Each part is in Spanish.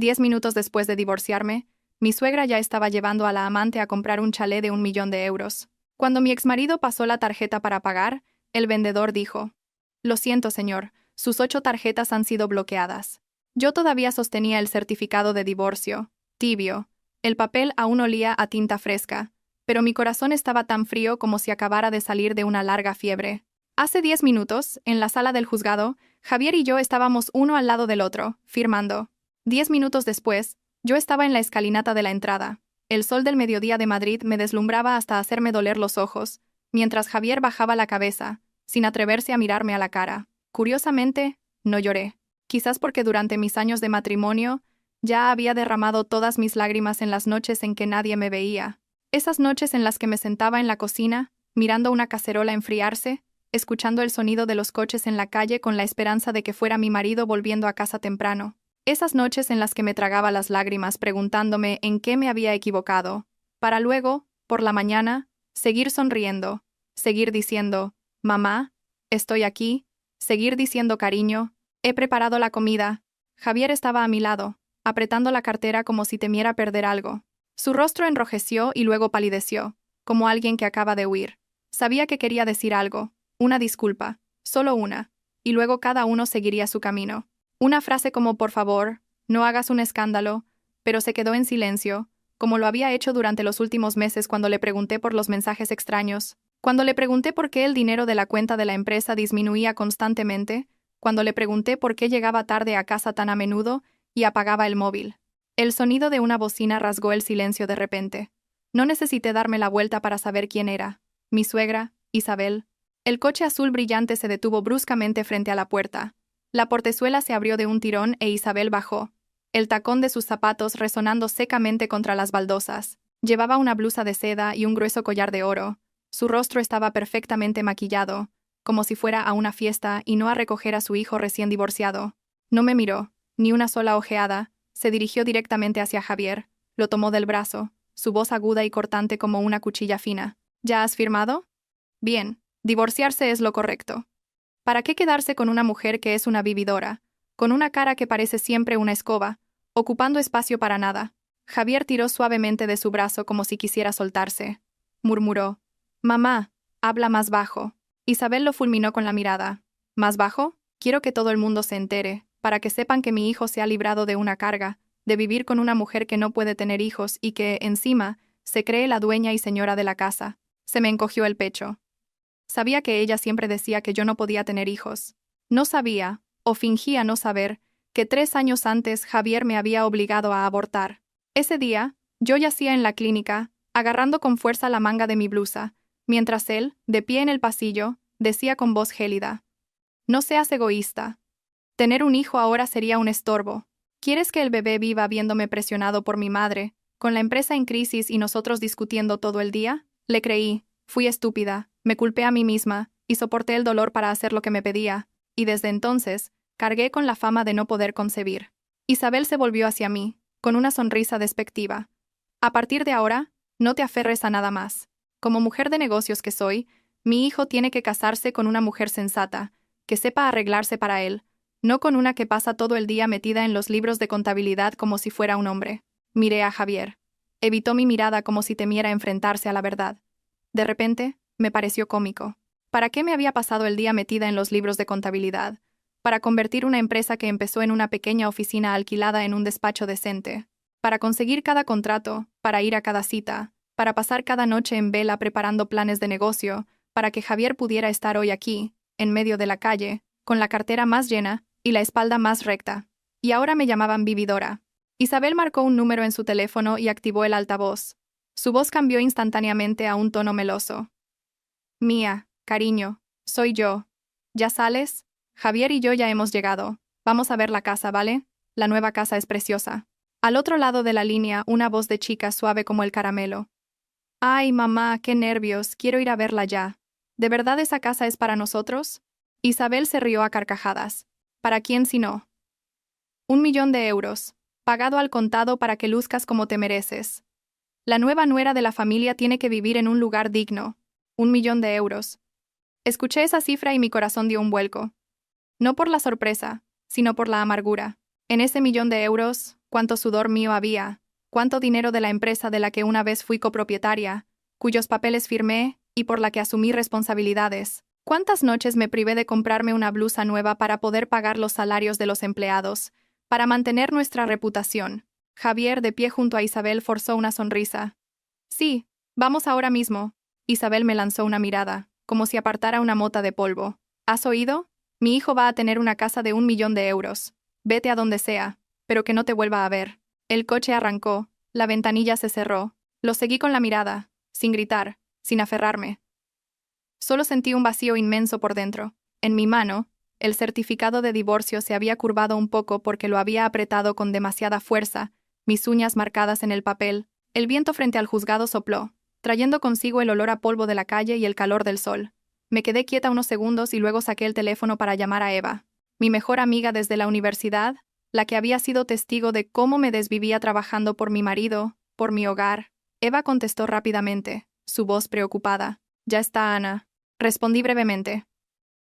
10 minutos después de divorciarme, mi suegra ya estaba llevando a la amante a comprar un chalet de 1 millón de euros. Cuando mi exmarido pasó la tarjeta para pagar, el vendedor dijo: «Lo siento, señor, sus 8 tarjetas han sido bloqueadas». Yo todavía sostenía el certificado de divorcio, tibio. El papel aún olía a tinta fresca, pero mi corazón estaba tan frío como si acabara de salir de una larga fiebre. Hace 10 minutos, en la sala del juzgado, Javier y yo estábamos uno al lado del otro, firmando. 10 minutos después, yo estaba en la escalinata de la entrada. El sol del mediodía de Madrid me deslumbraba hasta hacerme doler los ojos, mientras Javier bajaba la cabeza, sin atreverse a mirarme a la cara. Curiosamente, no lloré. Quizás porque durante mis años de matrimonio ya había derramado todas mis lágrimas en las noches en que nadie me veía. Esas noches en las que me sentaba en la cocina, mirando una cacerola enfriarse, escuchando el sonido de los coches en la calle con la esperanza de que fuera mi marido volviendo a casa temprano. Esas noches en las que me tragaba las lágrimas preguntándome en qué me había equivocado, para luego, por la mañana, seguir sonriendo, seguir diciendo: «Mamá, estoy aquí», seguir diciendo: «Cariño, he preparado la comida». Javier estaba a mi lado, apretando la cartera como si temiera perder algo. Su rostro enrojeció y luego palideció, como alguien que acaba de huir. Sabía que quería decir algo, una disculpa, solo una, y luego cada uno seguiría su camino. Una frase como: «Por favor, no hagas un escándalo», pero se quedó en silencio, como lo había hecho durante los últimos meses cuando le pregunté por los mensajes extraños, cuando le pregunté por qué el dinero de la cuenta de la empresa disminuía constantemente, cuando le pregunté por qué llegaba tarde a casa tan a menudo y apagaba el móvil. El sonido de una bocina rasgó el silencio de repente. No necesité darme la vuelta para saber quién era. Mi suegra, Isabel. El coche azul brillante se detuvo bruscamente frente a la puerta. La portezuela se abrió de un tirón e Isabel bajó, el tacón de sus zapatos resonando secamente contra las baldosas. Llevaba una blusa de seda y un grueso collar de oro. Su rostro estaba perfectamente maquillado, como si fuera a una fiesta y no a recoger a su hijo recién divorciado. No me miró, ni una sola ojeada, se dirigió directamente hacia Javier, lo tomó del brazo, su voz aguda y cortante como una cuchilla fina. «¿Ya has firmado? Bien, divorciarse es lo correcto. ¿Para qué quedarse con una mujer que es una vividora, con una cara que parece siempre una escoba, ocupando espacio para nada?» Javier tiró suavemente de su brazo como si quisiera soltarse. Murmuró: «Mamá, habla más bajo». Isabel lo fulminó con la mirada. «¿Más bajo? Quiero que todo el mundo se entere, para que sepan que mi hijo se ha librado de una carga, de vivir con una mujer que no puede tener hijos y que, encima, se cree la dueña y señora de la casa». Se me encogió el pecho. Sabía que ella siempre decía que yo no podía tener hijos. No sabía, o fingía no saber, que 3 años antes Javier me había obligado a abortar. Ese día, yo yacía en la clínica, agarrando con fuerza la manga de mi blusa, mientras él, de pie en el pasillo, decía con voz gélida: «No seas egoísta. Tener un hijo ahora sería un estorbo. ¿Quieres que el bebé viva viéndome presionado por mi madre, con la empresa en crisis y nosotros discutiendo todo el día?» Le creí, fui estúpida, me culpé a mí misma, y soporté el dolor para hacer lo que me pedía, y desde entonces, cargué con la fama de no poder concebir. Isabel se volvió hacia mí, con una sonrisa despectiva. «A partir de ahora, no te aferres a nada más. Como mujer de negocios que soy, mi hijo tiene que casarse con una mujer sensata, que sepa arreglarse para él, no con una que pasa todo el día metida en los libros de contabilidad como si fuera un hombre». Miré a Javier. Evitó mi mirada como si temiera enfrentarse a la verdad. De repente, me pareció cómico. ¿Para qué me había pasado el día metida en los libros de contabilidad? Para convertir una empresa que empezó en una pequeña oficina alquilada en un despacho decente. Para conseguir cada contrato, para ir a cada cita, para pasar cada noche en vela preparando planes de negocio, para que Javier pudiera estar hoy aquí, en medio de la calle, con la cartera más llena y la espalda más recta. Y ahora me llamaban vividora. Isabel marcó un número en su teléfono y activó el altavoz. Su voz cambió instantáneamente a un tono meloso. «Mía, cariño, soy yo. ¿Ya sales? Javier y yo ya hemos llegado. Vamos a ver la casa, ¿vale? La nueva casa es preciosa». Al otro lado de la línea, una voz de chica suave como el caramelo. «Ay, mamá, qué nervios, quiero ir a verla ya. ¿De verdad esa casa es para nosotros?» Isabel se rió a carcajadas. «¿Para quién si no? 1 millón de euros, pagado al contado para que luzcas como te mereces. La nueva nuera de la familia tiene que vivir en un lugar digno. 1 millón de euros». Escuché esa cifra y mi corazón dio un vuelco. No por la sorpresa, sino por la amargura. En ese 1 millón de euros, cuánto sudor mío había, cuánto dinero de la empresa de la que una vez fui copropietaria, cuyos papeles firmé y por la que asumí responsabilidades. Cuántas noches me privé de comprarme una blusa nueva para poder pagar los salarios de los empleados, para mantener nuestra reputación. Javier, de pie junto a Isabel, forzó una sonrisa. Sí, vamos ahora mismo. Isabel me lanzó una mirada, como si apartara una mota de polvo. ¿Has oído? Mi hijo va a tener una casa de 1 millón de euros. Vete a donde sea, pero que no te vuelva a ver. El coche arrancó, la ventanilla se cerró. Lo seguí con la mirada, sin gritar, sin aferrarme. Solo sentí un vacío inmenso por dentro. En mi mano, el certificado de divorcio se había curvado un poco porque lo había apretado con demasiada fuerza, mis uñas marcadas en el papel. El viento frente al juzgado sopló, trayendo consigo el olor a polvo de la calle y el calor del sol. Me quedé quieta unos segundos y luego saqué el teléfono para llamar a Eva, mi mejor amiga desde la universidad, la que había sido testigo de cómo me desvivía trabajando por mi marido, por mi hogar. Eva contestó rápidamente, su voz preocupada. «Ya está, Ana». Respondí brevemente.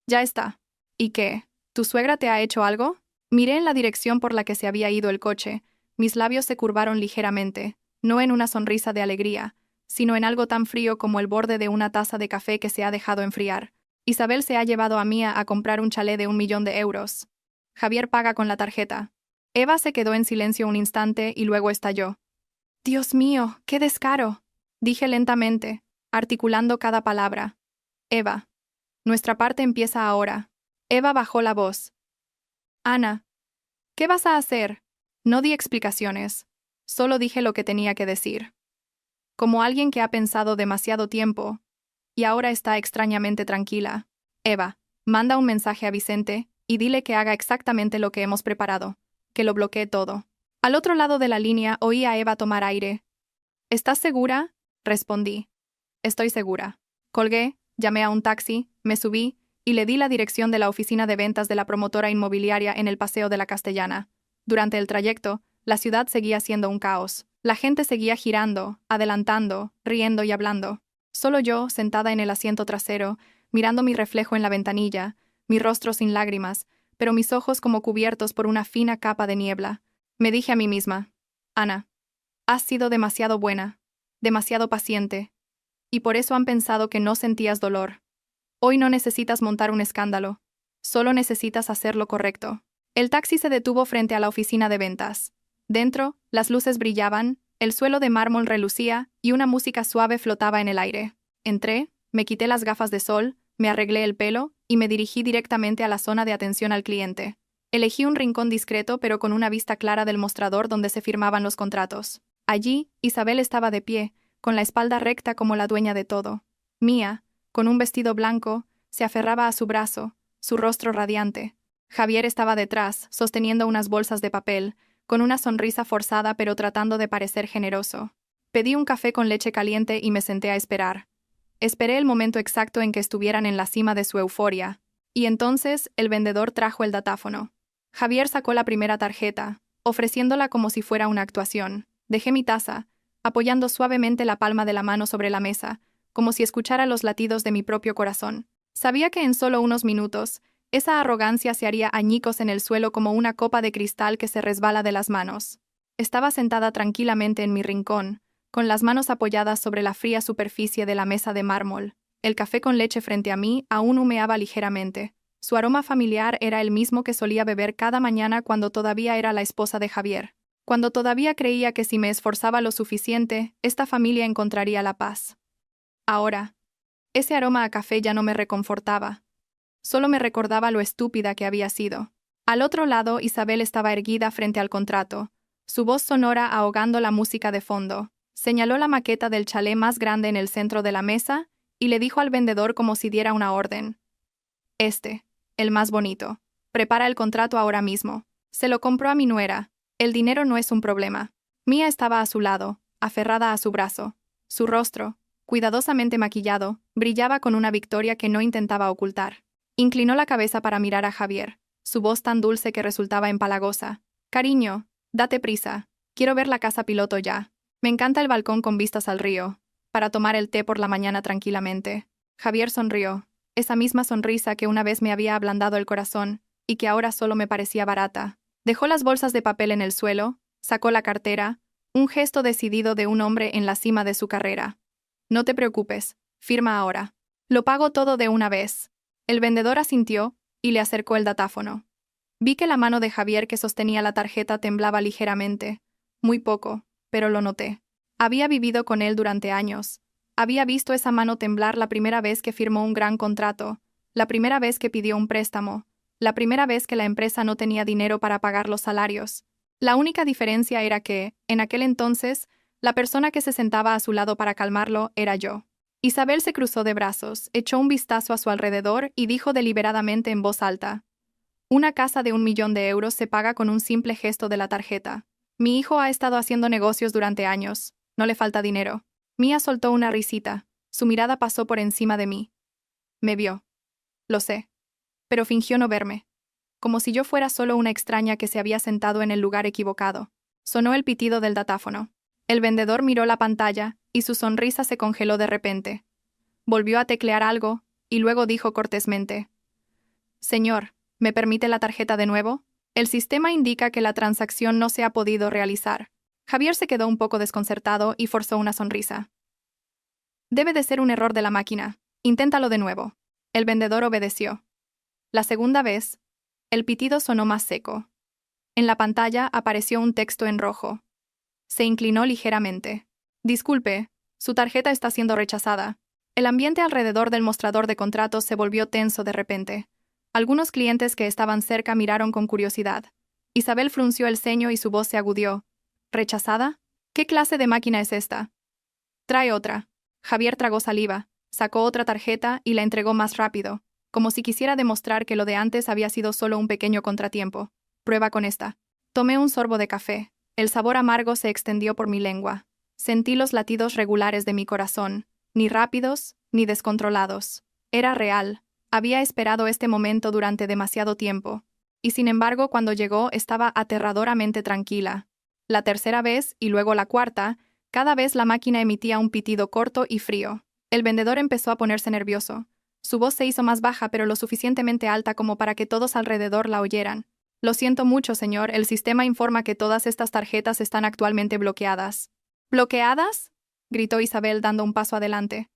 «Ya está». «¿Y qué? ¿Tu suegra te ha hecho algo?» Miré en la dirección por la que se había ido el coche. Mis labios se curvaron ligeramente, no en una sonrisa de alegría, sino en algo tan frío como el borde de una taza de café que se ha dejado enfriar. Isabel se ha llevado a Mía a comprar un chalet de 1 millón de euros. Javier paga con la tarjeta. Eva se quedó en silencio un instante y luego estalló. «Dios mío, qué descaro», dije lentamente, articulando cada palabra. «Eva, nuestra parte empieza ahora». Eva bajó la voz. «Ana, ¿qué vas a hacer?» No di explicaciones, solo dije lo que tenía que decir. Como alguien que ha pensado demasiado tiempo, y ahora está extrañamente tranquila. «Eva, manda un mensaje a Vicente y dile que haga exactamente lo que hemos preparado, que lo bloquee todo». Al otro lado de la línea oí a Eva tomar aire. «¿Estás segura?» Respondí. «Estoy segura». Colgué, llamé a un taxi, me subí y le di la dirección de la oficina de ventas de la promotora inmobiliaria en el Paseo de la Castellana. Durante el trayecto, la ciudad seguía siendo un caos. La gente seguía girando, adelantando, riendo y hablando. Solo yo, sentada en el asiento trasero, mirando mi reflejo en la ventanilla, mi rostro sin lágrimas, pero mis ojos como cubiertos por una fina capa de niebla. Me dije a mí misma: «Ana, has sido demasiado buena, demasiado paciente, y por eso han pensado que no sentías dolor. Hoy no necesitas montar un escándalo, solo necesitas hacer lo correcto». El taxi se detuvo frente a la oficina de ventas. Dentro, las luces brillaban, el suelo de mármol relucía y una música suave flotaba en el aire. Entré, me quité las gafas de sol, me arreglé el pelo y me dirigí directamente a la zona de atención al cliente. Elegí un rincón discreto pero con una vista clara del mostrador donde se firmaban los contratos. Allí, Isabel estaba de pie, con la espalda recta como la dueña de todo. Mía, con un vestido blanco, se aferraba a su brazo, su rostro radiante. Javier estaba detrás, sosteniendo unas bolsas de papel, con una sonrisa forzada pero tratando de parecer generoso. Pedí un café con leche caliente y me senté a esperar. Esperé el momento exacto en que estuvieran en la cima de su euforia, y entonces el vendedor trajo el datáfono. Javier sacó la primera tarjeta, ofreciéndola como si fuera una actuación. Dejé mi taza, apoyando suavemente la palma de la mano sobre la mesa, como si escuchara los latidos de mi propio corazón. Sabía que en solo unos minutos, esa arrogancia se haría añicos en el suelo como una copa de cristal que se resbala de las manos. Estaba sentada tranquilamente en mi rincón, con las manos apoyadas sobre la fría superficie de la mesa de mármol. El café con leche frente a mí aún humeaba ligeramente. Su aroma familiar era el mismo que solía beber cada mañana cuando todavía era la esposa de Javier. Cuando todavía creía que si me esforzaba lo suficiente, esta familia encontraría la paz. Ahora, ese aroma a café ya no me reconfortaba. Solo me recordaba lo estúpida que había sido. Al otro lado, Isabel estaba erguida frente al contrato, su voz sonora ahogando la música de fondo. Señaló la maqueta del chalet más grande en el centro de la mesa y le dijo al vendedor como si diera una orden. El más bonito. Prepara el contrato ahora mismo. Se lo compró a mi nuera. El dinero no es un problema. Mía estaba a su lado, aferrada a su brazo. Su rostro, cuidadosamente maquillado, brillaba con una victoria que no intentaba ocultar. Inclinó la cabeza para mirar a Javier, su voz tan dulce que resultaba empalagosa. «Cariño, date prisa. Quiero ver la casa piloto ya. Me encanta el balcón con vistas al río, para tomar el té por la mañana tranquilamente». Javier sonrió, esa misma sonrisa que una vez me había ablandado el corazón y que ahora solo me parecía barata. Dejó las bolsas de papel en el suelo, Sacó la cartera, un gesto decidido de un hombre en la cima de su carrera. No te preocupes, firma ahora. Lo pago todo de una vez. El vendedor asintió y le acercó el datáfono. Vi que la mano de Javier que sostenía la tarjeta temblaba ligeramente. Muy poco, pero lo noté. Había vivido con él durante años. Había visto esa mano temblar la primera vez que firmó un gran contrato, la primera vez que pidió un préstamo, la primera vez que la empresa no tenía dinero para pagar los salarios. La única diferencia era que, en aquel entonces, la persona que se sentaba a su lado para calmarlo era yo. Isabel se cruzó de brazos, echó un vistazo a su alrededor y dijo deliberadamente en voz alta: «Una casa de 1 millón de euros se paga con un simple gesto de la tarjeta. Mi hijo ha estado haciendo negocios durante años. No le falta dinero». Mía soltó una risita. Su mirada pasó por encima de mí. Me vio. Lo sé. Pero fingió no verme. Como si yo fuera solo una extraña que se había sentado en el lugar equivocado. Sonó el pitido del datáfono. El vendedor miró la pantalla y su sonrisa se congeló de repente. Volvió a teclear algo y luego dijo cortésmente: «Señor, ¿me permite la tarjeta de nuevo? El sistema indica que la transacción no se ha podido realizar». Javier se quedó un poco desconcertado y forzó una sonrisa. «Debe de ser un error de la máquina. Inténtalo de nuevo». El vendedor obedeció. La segunda vez, el pitido sonó más seco. En la pantalla apareció un texto en rojo. Se inclinó ligeramente. «Disculpe, su tarjeta está siendo rechazada». El ambiente alrededor del mostrador de contratos se volvió tenso de repente. Algunos clientes que estaban cerca miraron con curiosidad. Isabel frunció el ceño y su voz se agudó. «¿Rechazada? ¿Qué clase de máquina es esta?» «Trae otra». Javier tragó saliva, sacó otra tarjeta y la entregó más rápido, como si quisiera demostrar que lo de antes había sido solo un pequeño contratiempo. «Prueba con esta». Tomé un sorbo de café. El sabor amargo se extendió por mi lengua. Sentí los latidos regulares de mi corazón, ni rápidos, ni descontrolados. Era real. Había esperado este momento durante demasiado tiempo. Y sin embargo, cuando llegó, estaba aterradoramente tranquila. La tercera vez, y luego la cuarta, cada vez la máquina emitía un pitido corto y frío. El vendedor empezó a ponerse nervioso. Su voz se hizo más baja, pero lo suficientemente alta como para que todos alrededor la oyeran. «Lo siento mucho, señor, el sistema informa que todas estas tarjetas están actualmente bloqueadas». «¿Bloqueadas?», gritó Isabel dando un paso adelante.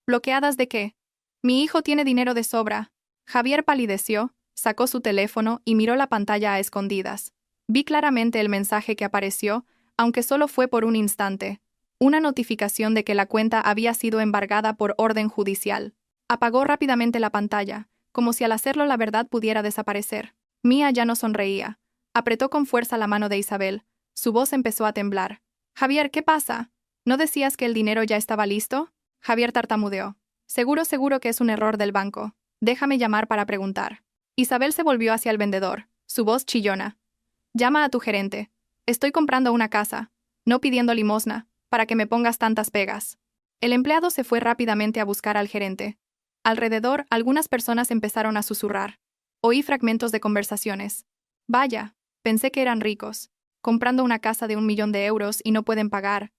«¿Bloqueadas de qué? Mi hijo tiene dinero de sobra». Javier palideció, sacó su teléfono y miró la pantalla a escondidas. Vi claramente el mensaje que apareció, aunque solo fue por un instante. Una notificación de que la cuenta había sido embargada por orden judicial. Apagó rápidamente la pantalla, como si al hacerlo la verdad pudiera desaparecer. Mía ya no sonreía. Apretó con fuerza la mano de Isabel. Su voz empezó a temblar. «Javier, ¿qué pasa? ¿No decías que el dinero ya estaba listo?» Javier tartamudeó. Seguro que es un error del banco. Déjame llamar para preguntar». Isabel se volvió hacia el vendedor, su voz chillona. «Llama a tu gerente. Estoy comprando una casa, no pidiendo limosna, para que me pongas tantas pegas». El empleado se fue rápidamente a buscar al gerente. Alrededor, algunas personas empezaron a susurrar. Oí fragmentos de conversaciones. «Vaya, pensé que eran ricos, comprando una casa de 1 millón de euros y no pueden pagar.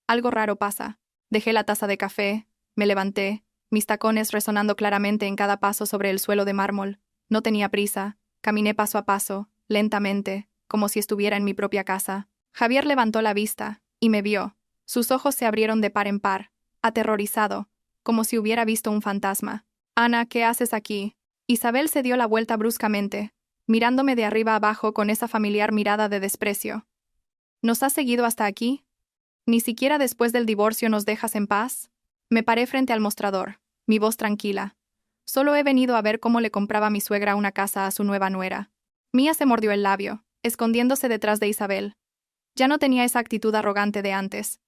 Algo raro pasa». Dejé la taza de café, me levanté, mis tacones resonando claramente en cada paso sobre el suelo de mármol. No tenía prisa, caminé paso a paso, lentamente, como si estuviera en mi propia casa. Javier levantó la vista y me vio. Sus ojos se abrieron de par en par, aterrorizado, como si hubiera visto un fantasma. «Ana, ¿qué haces aquí?» Isabel se dio la vuelta bruscamente, mirándome de arriba abajo con esa familiar mirada de desprecio. «¿Nos has seguido hasta aquí? ¿Ni siquiera después del divorcio nos dejas en paz?» Me paré frente al mostrador, mi voz tranquila. «Solo he venido a ver cómo le compraba mi suegra una casa a su nueva nuera». Mía se mordió el labio, escondiéndose detrás de Isabel. Ya no tenía esa actitud arrogante de antes.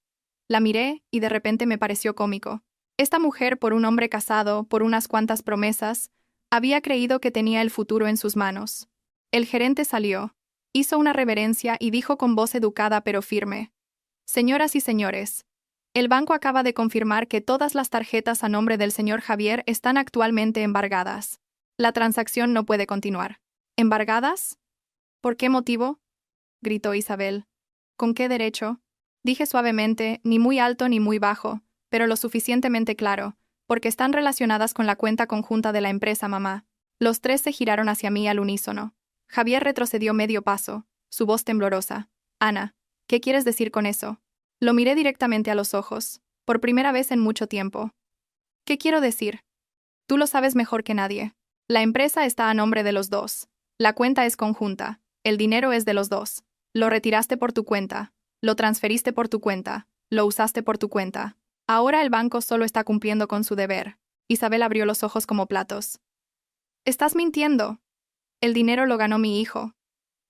La miré y de repente me pareció cómico. Esta mujer, por un hombre casado, por unas cuantas promesas, había creído que tenía el futuro en sus manos. El gerente salió, hizo una reverencia y dijo con voz educada pero firme: «Señoras y señores, el banco acaba de confirmar que todas las tarjetas a nombre del señor Javier están actualmente embargadas. La transacción no puede continuar». «¿Embargadas? ¿Por qué motivo?», gritó Isabel. «¿Con qué derecho?», dije suavemente, ni muy alto ni muy bajo, pero lo suficientemente claro, porque están relacionadas con la cuenta conjunta de la empresa mamá. Los tres se giraron hacia mí al unísono. Javier retrocedió medio paso, su voz temblorosa. «Ana, ¿Qué quieres decir con eso? Lo miré directamente a los ojos, por primera vez en mucho tiempo. ¿Qué quiero decir? Tú lo sabes mejor que nadie. La empresa está a nombre de los dos. La cuenta es conjunta. El dinero es de los dos. Lo retiraste por tu cuenta. Lo transferiste por tu cuenta. Lo usaste por tu cuenta. Ahora el banco solo está cumpliendo con su deber. Isabel abrió los ojos como platos. Estás mintiendo. El dinero lo ganó mi hijo.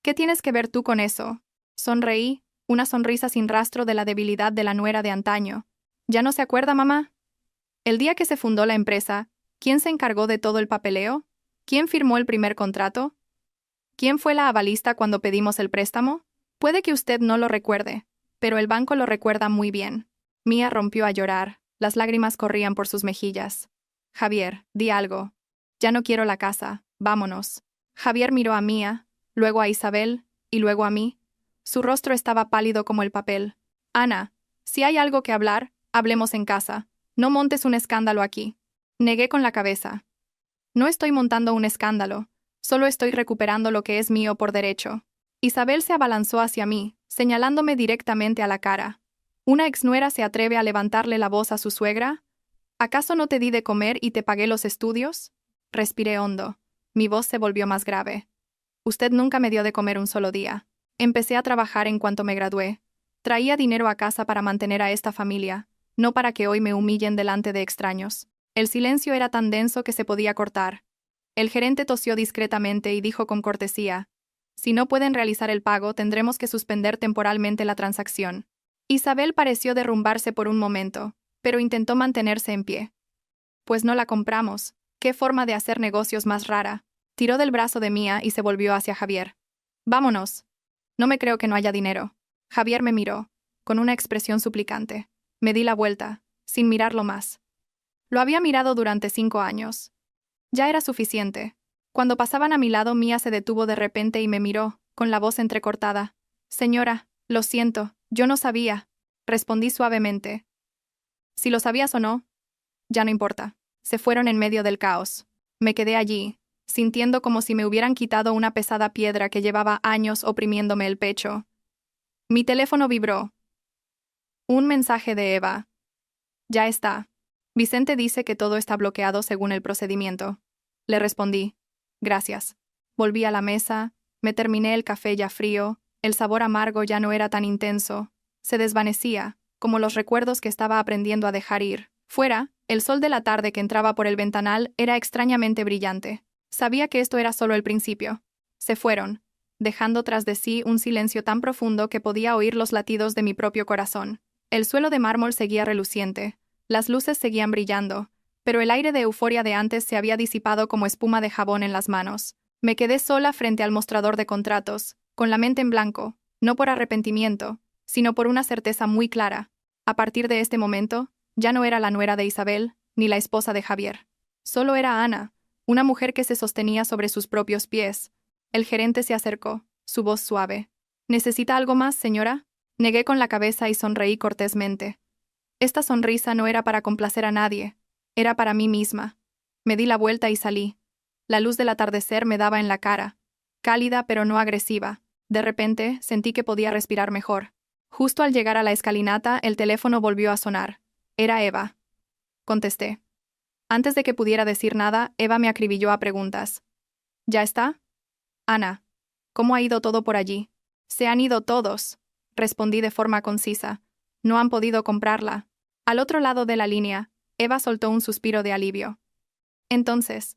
¿Qué tienes que ver tú con eso? Sonreí, una sonrisa sin rastro de la debilidad de la nuera de antaño. ¿Ya no se acuerda, mamá? El día que se fundó la empresa, ¿quién se encargó de todo el papeleo? ¿Quién firmó el primer contrato? ¿Quién fue la avalista cuando pedimos el préstamo? Puede que usted no lo recuerde, pero el banco lo recuerda muy bien. Mía rompió a llorar, las lágrimas corrían por sus mejillas. Javier, di algo. Ya no quiero la casa, vámonos. Javier miró a Mía, luego a Isabel, y luego a mí. Su rostro estaba pálido como el papel. Ana, si hay algo que hablar, hablemos en casa. No montes un escándalo aquí. Negué con la cabeza. No estoy montando un escándalo, solo estoy recuperando lo que es mío por derecho. Isabel se abalanzó hacia mí, señalándome directamente a la cara. ¿Una exnuera se atreve a levantarle la voz a su suegra? ¿Acaso no te di de comer y te pagué los estudios? Respiré hondo. Mi voz se volvió más grave. Usted nunca me dio de comer un solo día. Empecé a trabajar en cuanto me gradué. Traía dinero a casa para mantener a esta familia, no para que hoy me humillen delante de extraños. El silencio era tan denso que se podía cortar. El gerente tosió discretamente y dijo con cortesía: si no pueden realizar el pago, tendremos que suspender temporalmente la transacción. Isabel pareció derrumbarse por un momento, pero intentó mantenerse en pie. Pues no la compramos. ¿Qué forma de hacer negocios más rara? Tiró del brazo de Mía y se volvió hacia Javier. Vámonos. No me creo que no haya dinero. Javier me miró, con una expresión suplicante. Me di la vuelta, sin mirarlo más. Lo había mirado durante 5 años. Ya era suficiente. Cuando pasaban a mi lado, Mía se detuvo de repente y me miró, con la voz entrecortada. Señora, lo siento, yo no sabía. Respondí suavemente. Si lo sabías o no, ya no importa. Se fueron en medio del caos. Me quedé allí, sintiendo como si me hubieran quitado una pesada piedra que llevaba años oprimiéndome el pecho. Mi teléfono vibró. Un mensaje de Eva. Ya está. Vicente dice que todo está bloqueado según el procedimiento. Le respondí. Gracias. Volví a la mesa, me terminé el café ya frío, el sabor amargo ya no era tan intenso. Se desvanecía, como los recuerdos que estaba aprendiendo a dejar ir. Fuera, el sol de la tarde que entraba por el ventanal era extrañamente brillante. Sabía que esto era solo el principio. Se fueron, dejando tras de sí un silencio tan profundo que podía oír los latidos de mi propio corazón. El suelo de mármol seguía reluciente, las luces seguían brillando, pero el aire de euforia de antes se había disipado como espuma de jabón en las manos. Me quedé sola frente al mostrador de contratos, con la mente en blanco, no por arrepentimiento, sino por una certeza muy clara. A partir de este momento, ya no era la nuera de Isabel, ni la esposa de Javier. Solo era Ana, una mujer que se sostenía sobre sus propios pies. El gerente se acercó, su voz suave. ¿Necesita algo más, señora? Negué con la cabeza y sonreí cortésmente. Esta sonrisa no era para complacer a nadie, era para mí misma. Me di la vuelta y salí. La luz del atardecer me daba en la cara, cálida pero no agresiva. De repente, sentí que podía respirar mejor. Justo al llegar a la escalinata, el teléfono volvió a sonar. Era Eva. Contesté. Antes de que pudiera decir nada, Eva me acribilló a preguntas. ¿Ya está? Ana, ¿cómo ha ido todo por allí? Se han ido todos, respondí de forma concisa. No han podido comprarla. Al otro lado de la línea, Eva soltó un suspiro de alivio. Entonces,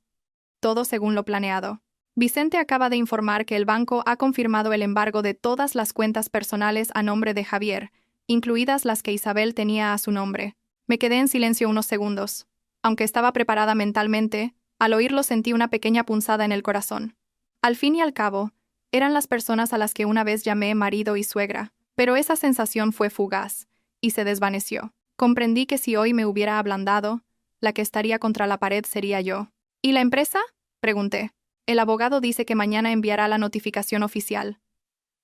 todo según lo planeado. Vicente acaba de informar que el banco ha confirmado el embargo de todas las cuentas personales a nombre de Javier, incluidas las que Isabel tenía a su nombre. Me quedé en silencio unos segundos. Aunque estaba preparada mentalmente, al oírlo sentí una pequeña punzada en el corazón. Al fin y al cabo, eran las personas a las que una vez llamé marido y suegra, pero esa sensación fue fugaz, y se desvaneció. Comprendí que si hoy me hubiera ablandado, la que estaría contra la pared sería yo. ¿Y la empresa? Pregunté. El abogado dice que mañana enviará la notificación oficial.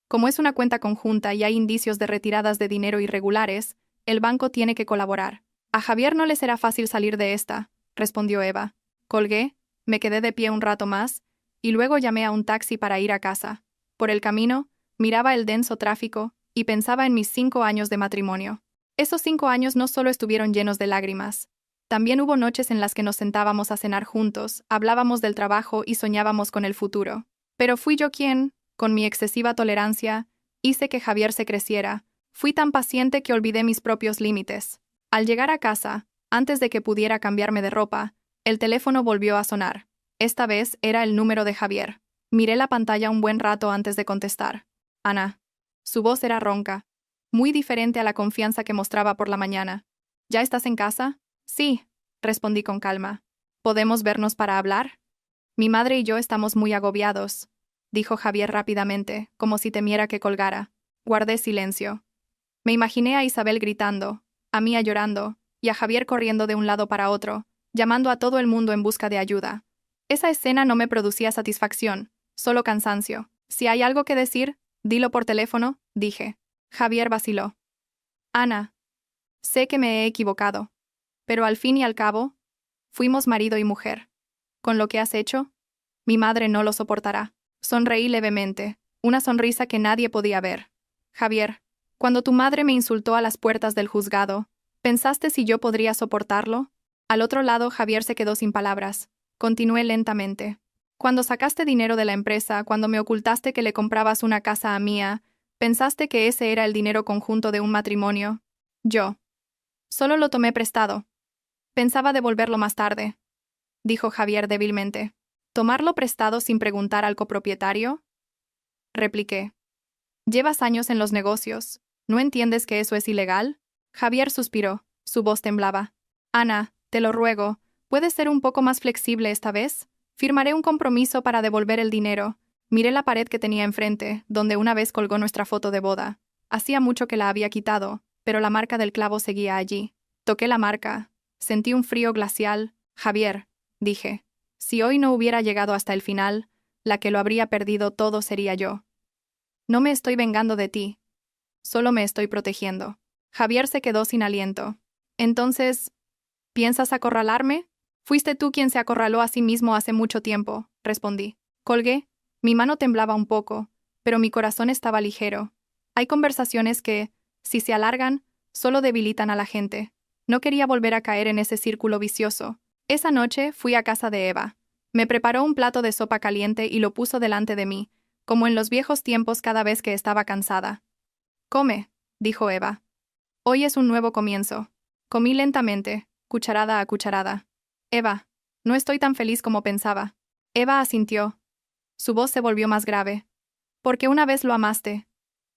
Como es una cuenta conjunta y hay indicios de retiradas de dinero irregulares, el banco tiene que colaborar. A Javier no le será fácil salir de esta, respondió Eva. Colgué, me quedé de pie un rato más, y luego llamé a un taxi para ir a casa. Por el camino, miraba el denso tráfico, y pensaba en mis 5 años de matrimonio. Esos 5 años no solo estuvieron llenos de lágrimas. También hubo noches en las que nos sentábamos a cenar juntos, hablábamos del trabajo y soñábamos con el futuro. Pero fui yo quien, con mi excesiva tolerancia, hice que Javier se creciera. Fui tan paciente que olvidé mis propios límites. Al llegar a casa, antes de que pudiera cambiarme de ropa, el teléfono volvió a sonar. Esta vez era el número de Javier. Miré la pantalla un buen rato antes de contestar. Ana. Su voz era ronca, muy diferente a la confianza que mostraba por la mañana. ¿Ya estás en casa? Sí, respondí con calma. ¿Podemos vernos para hablar? Mi madre y yo estamos muy agobiados, dijo Javier rápidamente, como si temiera que colgara. Guardé silencio. Me imaginé a Isabel gritando, a Mía llorando, y a Javier corriendo de un lado para otro, llamando a todo el mundo en busca de ayuda. Esa escena no me producía satisfacción, solo cansancio. Si hay algo que decir, dilo por teléfono, dije. Javier vaciló. Ana, sé que me he equivocado, pero al fin y al cabo, fuimos marido y mujer. ¿Con lo que has hecho? Mi madre no lo soportará. Sonreí levemente, una sonrisa que nadie podía ver. Javier, cuando tu madre me insultó a las puertas del juzgado, ¿pensaste si yo podría soportarlo? Al otro lado, Javier se quedó sin palabras. Continué lentamente. Cuando sacaste dinero de la empresa, cuando me ocultaste que le comprabas una casa a Mía, ¿pensaste que ese era el dinero conjunto de un matrimonio? Yo. Solo lo tomé prestado. Pensaba devolverlo más tarde, dijo Javier débilmente. ¿Tomarlo prestado sin preguntar al copropietario? Repliqué. Llevas años en los negocios. ¿No entiendes que eso es ilegal? Javier suspiró. Su voz temblaba. Ana, te lo ruego, ¿puedes ser un poco más flexible esta vez? Firmaré un compromiso para devolver el dinero. Miré la pared que tenía enfrente, donde una vez colgó nuestra foto de boda. Hacía mucho que la había quitado, pero la marca del clavo seguía allí. Toqué la marca. Sentí un frío glacial. Javier, dije, si hoy no hubiera llegado hasta el final, la que lo habría perdido todo sería yo. No me estoy vengando de ti. Solo me estoy protegiendo. Javier se quedó sin aliento. Entonces, ¿piensas acorralarme? Fuiste tú quien se acorraló a sí mismo hace mucho tiempo, respondí. Colgué. Mi mano temblaba un poco, pero mi corazón estaba ligero. Hay conversaciones que, si se alargan, solo debilitan a la gente. No quería volver a caer en ese círculo vicioso. Esa noche fui a casa de Eva. Me preparó un plato de sopa caliente y lo puso delante de mí, como en los viejos tiempos cada vez que estaba cansada. Come, dijo Eva. Hoy es un nuevo comienzo. Comí lentamente, cucharada a cucharada. Eva, no estoy tan feliz como pensaba. Eva asintió. Su voz se volvió más grave. Porque una vez lo amaste.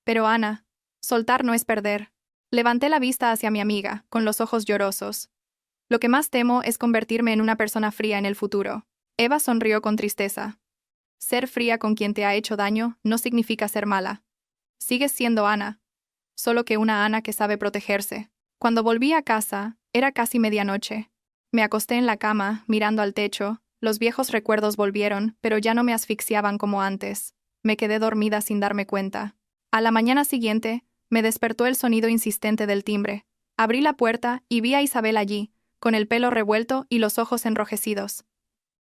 Pero Ana, soltar no es perder. Levanté la vista hacia mi amiga, con los ojos llorosos. Lo que más temo es convertirme en una persona fría en el futuro. Eva sonrió con tristeza. Ser fría con quien te ha hecho daño no significa ser mala. Sigues siendo Ana. Solo que una Ana que sabe protegerse. Cuando volví a casa, era casi medianoche. Me acosté en la cama, mirando al techo. Los viejos recuerdos volvieron, pero ya no me asfixiaban como antes. Me quedé dormida sin darme cuenta. A la mañana siguiente, me despertó el sonido insistente del timbre. Abrí la puerta y vi a Isabel allí, con el pelo revuelto y los ojos enrojecidos.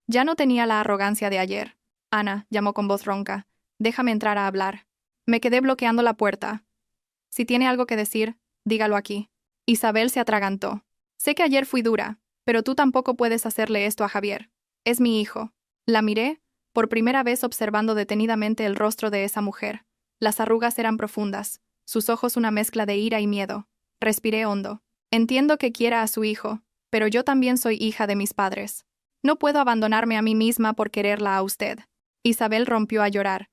Ya no tenía la arrogancia de ayer. Ana, llamó con voz ronca, déjame entrar a hablar. Me quedé bloqueando la puerta. Si tiene algo que decir, dígalo aquí. Isabel se atragantó. Sé que ayer fui dura, pero tú tampoco puedes hacerle esto a Javier. Es mi hijo. La miré, por primera vez observando detenidamente el rostro de esa mujer. Las arrugas eran profundas, sus ojos una mezcla de ira y miedo. Respiré hondo. Entiendo que quiera a su hijo, pero yo también soy hija de mis padres. No puedo abandonarme a mí misma por quererla a usted. Isabel rompió a llorar.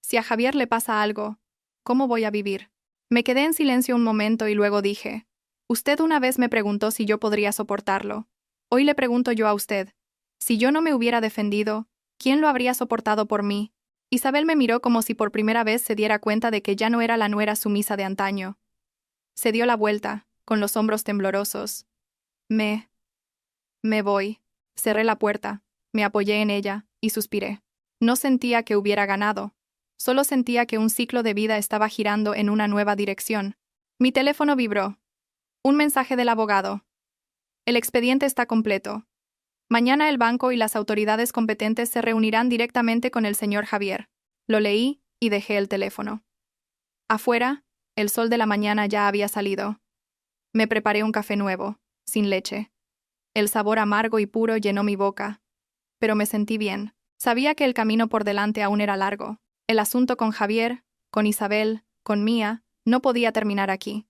Si a Javier le pasa algo, ¿cómo voy a vivir? Me quedé en silencio un momento y luego dije, usted una vez me preguntó si yo podría soportarlo. Hoy le pregunto yo a usted, si yo no me hubiera defendido, ¿quién lo habría soportado por mí? Isabel me miró como si por primera vez se diera cuenta de que ya no era la nuera sumisa de antaño. Se dio la vuelta, con los hombros temblorosos. Me voy. Cerré la puerta, me apoyé en ella, y suspiré. No sentía que hubiera ganado. Solo sentía que un ciclo de vida estaba girando en una nueva dirección. Mi teléfono vibró. Un mensaje del abogado. El expediente está completo. Mañana el banco y las autoridades competentes se reunirán directamente con el señor Javier. Lo leí y dejé el teléfono. Afuera, El sol de la mañana ya había salido. Me preparé un café nuevo, sin leche. El sabor amargo y puro llenó mi boca. Pero me sentí bien. Sabía que el camino por delante aún era largo. El asunto con Javier, con Isabel, con Mía, no podía terminar aquí.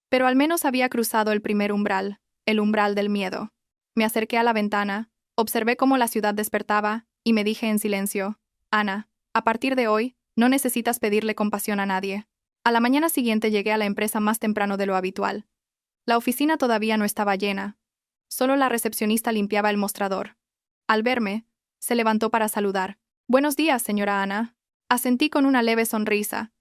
Pero al menos había cruzado el primer umbral, el umbral del miedo. Me acerqué a la ventana, observé cómo la ciudad despertaba, y me dije en silencio: Ana, a partir de hoy, no necesitas pedirle compasión a nadie. A la mañana siguiente llegué a la empresa más temprano de lo habitual. La oficina todavía no estaba llena. Solo la recepcionista limpiaba el mostrador. Al verme, se levantó para saludar. «Buenos días, señora Ana». Asentí con una leve sonrisa.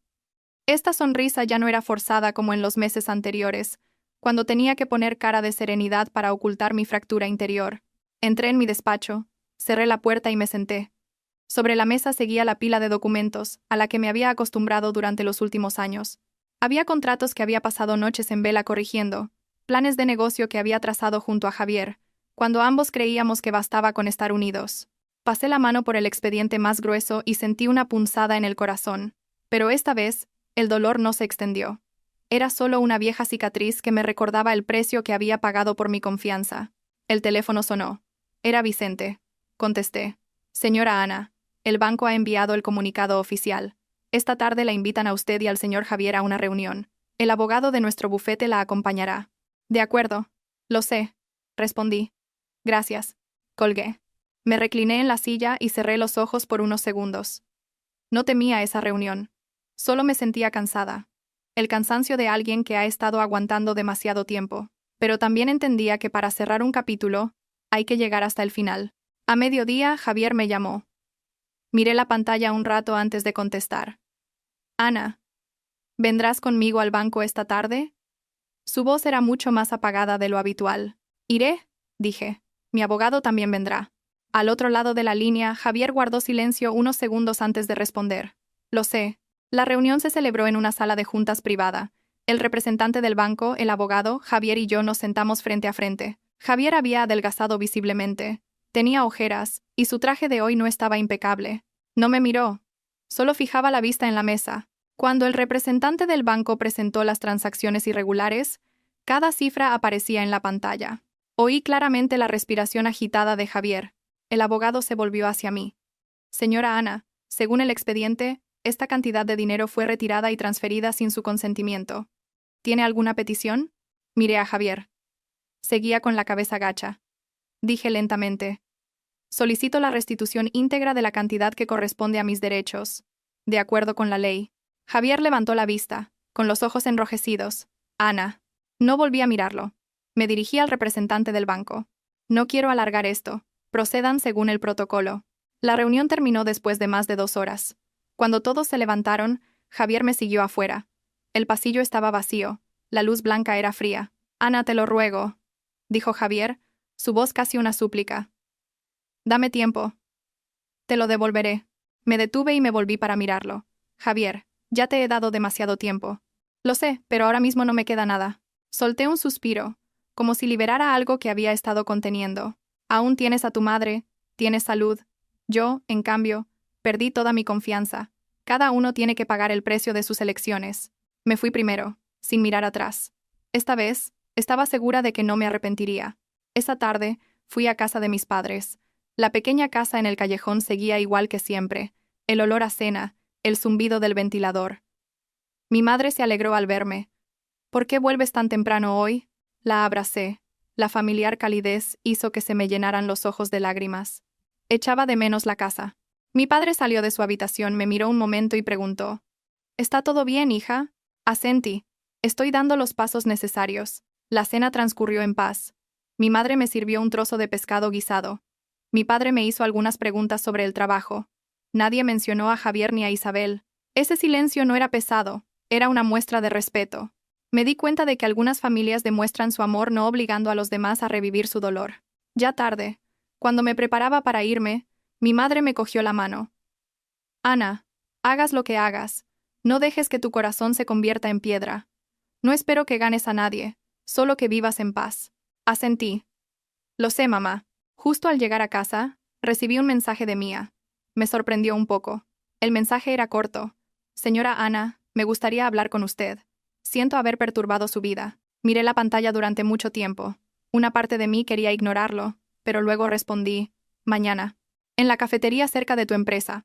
Esta sonrisa ya no era forzada como en los meses anteriores, cuando tenía que poner cara de serenidad para ocultar mi fractura interior. Entré en mi despacho, cerré la puerta y me senté. Sobre la mesa seguía la pila de documentos, a la que me había acostumbrado durante los últimos años. Había contratos que había pasado noches en vela corrigiendo, planes de negocio que había trazado junto a Javier, cuando ambos creíamos que bastaba con estar unidos. Pasé la mano por el expediente más grueso y sentí una punzada en el corazón, pero esta vez, el dolor no se extendió. Era solo una vieja cicatriz que me recordaba el precio que había pagado por mi confianza. El teléfono sonó. Era Vicente. Contesté. «Señora Ana, el banco ha enviado el comunicado oficial. Esta tarde la invitan a usted y al señor Javier a una reunión. El abogado de nuestro bufete la acompañará». «De acuerdo. Lo sé», respondí. «Gracias». Colgué. Me recliné en la silla y cerré los ojos por unos segundos. No temía esa reunión. Solo me sentía cansada. El cansancio de alguien que ha estado aguantando demasiado tiempo. Pero también entendía que para cerrar un capítulo, hay que llegar hasta el final. A mediodía, Javier me llamó. Miré la pantalla un rato antes de contestar. «Ana, ¿vendrás conmigo al banco esta tarde?» Su voz era mucho más apagada de lo habitual. «Iré», dije. «Mi abogado también vendrá». Al otro lado de la línea, Javier guardó silencio unos segundos antes de responder. «Lo sé». La reunión se celebró en una sala de juntas privada. El representante del banco, el abogado, Javier y yo nos sentamos frente a frente. Javier había adelgazado visiblemente. Tenía ojeras, y su traje de hoy no estaba impecable. No me miró. Solo fijaba la vista en la mesa. Cuando el representante del banco presentó las transacciones irregulares, cada cifra aparecía en la pantalla. Oí claramente la respiración agitada de Javier. El abogado se volvió hacia mí. «Señora Ana, según el expediente, esta cantidad de dinero fue retirada y transferida sin su consentimiento. ¿Tiene alguna petición?» Miré a Javier. Seguía con la cabeza gacha. Dije lentamente: «Solicito la restitución íntegra de la cantidad que corresponde a mis derechos, de acuerdo con la ley». Javier levantó la vista, con los ojos enrojecidos. «Ana». No volví a mirarlo. Me dirigí al representante del banco. «No quiero alargar esto. Procedan según el protocolo». La reunión terminó después de más de 2 horas. Cuando todos se levantaron, Javier me siguió afuera. El pasillo estaba vacío. La luz blanca era fría. «Ana, te lo ruego», dijo Javier, su voz casi una súplica. «Dame tiempo. Te lo devolveré». Me detuve y me volví para mirarlo. «Javier, ya te he dado demasiado tiempo». «Lo sé, pero ahora mismo no me queda nada». Solté un suspiro, como si liberara algo que había estado conteniendo. «Aún tienes a tu madre, tienes salud. Yo, en cambio, perdí toda mi confianza. Cada uno tiene que pagar el precio de sus elecciones». Me fui primero, sin mirar atrás. Esta vez, estaba segura de que no me arrepentiría. Esa tarde, fui a casa de mis padres. La pequeña casa en el callejón seguía igual que siempre, el olor a cena, el zumbido del ventilador. Mi madre se alegró al verme. «¿Por qué vuelves tan temprano hoy?». La abracé. La familiar calidez hizo que se me llenaran los ojos de lágrimas. Echaba de menos la casa. Mi padre salió de su habitación, me miró un momento y preguntó: «¿Está todo bien, hija?». Asentí. «Estoy dando los pasos necesarios». La cena transcurrió en paz. Mi madre me sirvió un trozo de pescado guisado. Mi padre me hizo algunas preguntas sobre el trabajo. Nadie mencionó a Javier ni a Isabel. Ese silencio no era pesado, era una muestra de respeto. Me di cuenta de que algunas familias demuestran su amor no obligando a los demás a revivir su dolor. Ya tarde, cuando me preparaba para irme, mi madre me cogió la mano. «Ana, hagas lo que hagas, no dejes que tu corazón se convierta en piedra. No espero que ganes a nadie, solo que vivas en paz». Asentí. «Lo sé, mamá». Justo al llegar a casa, recibí un mensaje de Mía. Me sorprendió un poco. El mensaje era corto. «Señora Ana, me gustaría hablar con usted». Siento haber perturbado su vida. Miré la pantalla durante mucho tiempo. Una parte de mí quería ignorarlo, pero luego respondí, mañana. En la cafetería cerca de tu empresa.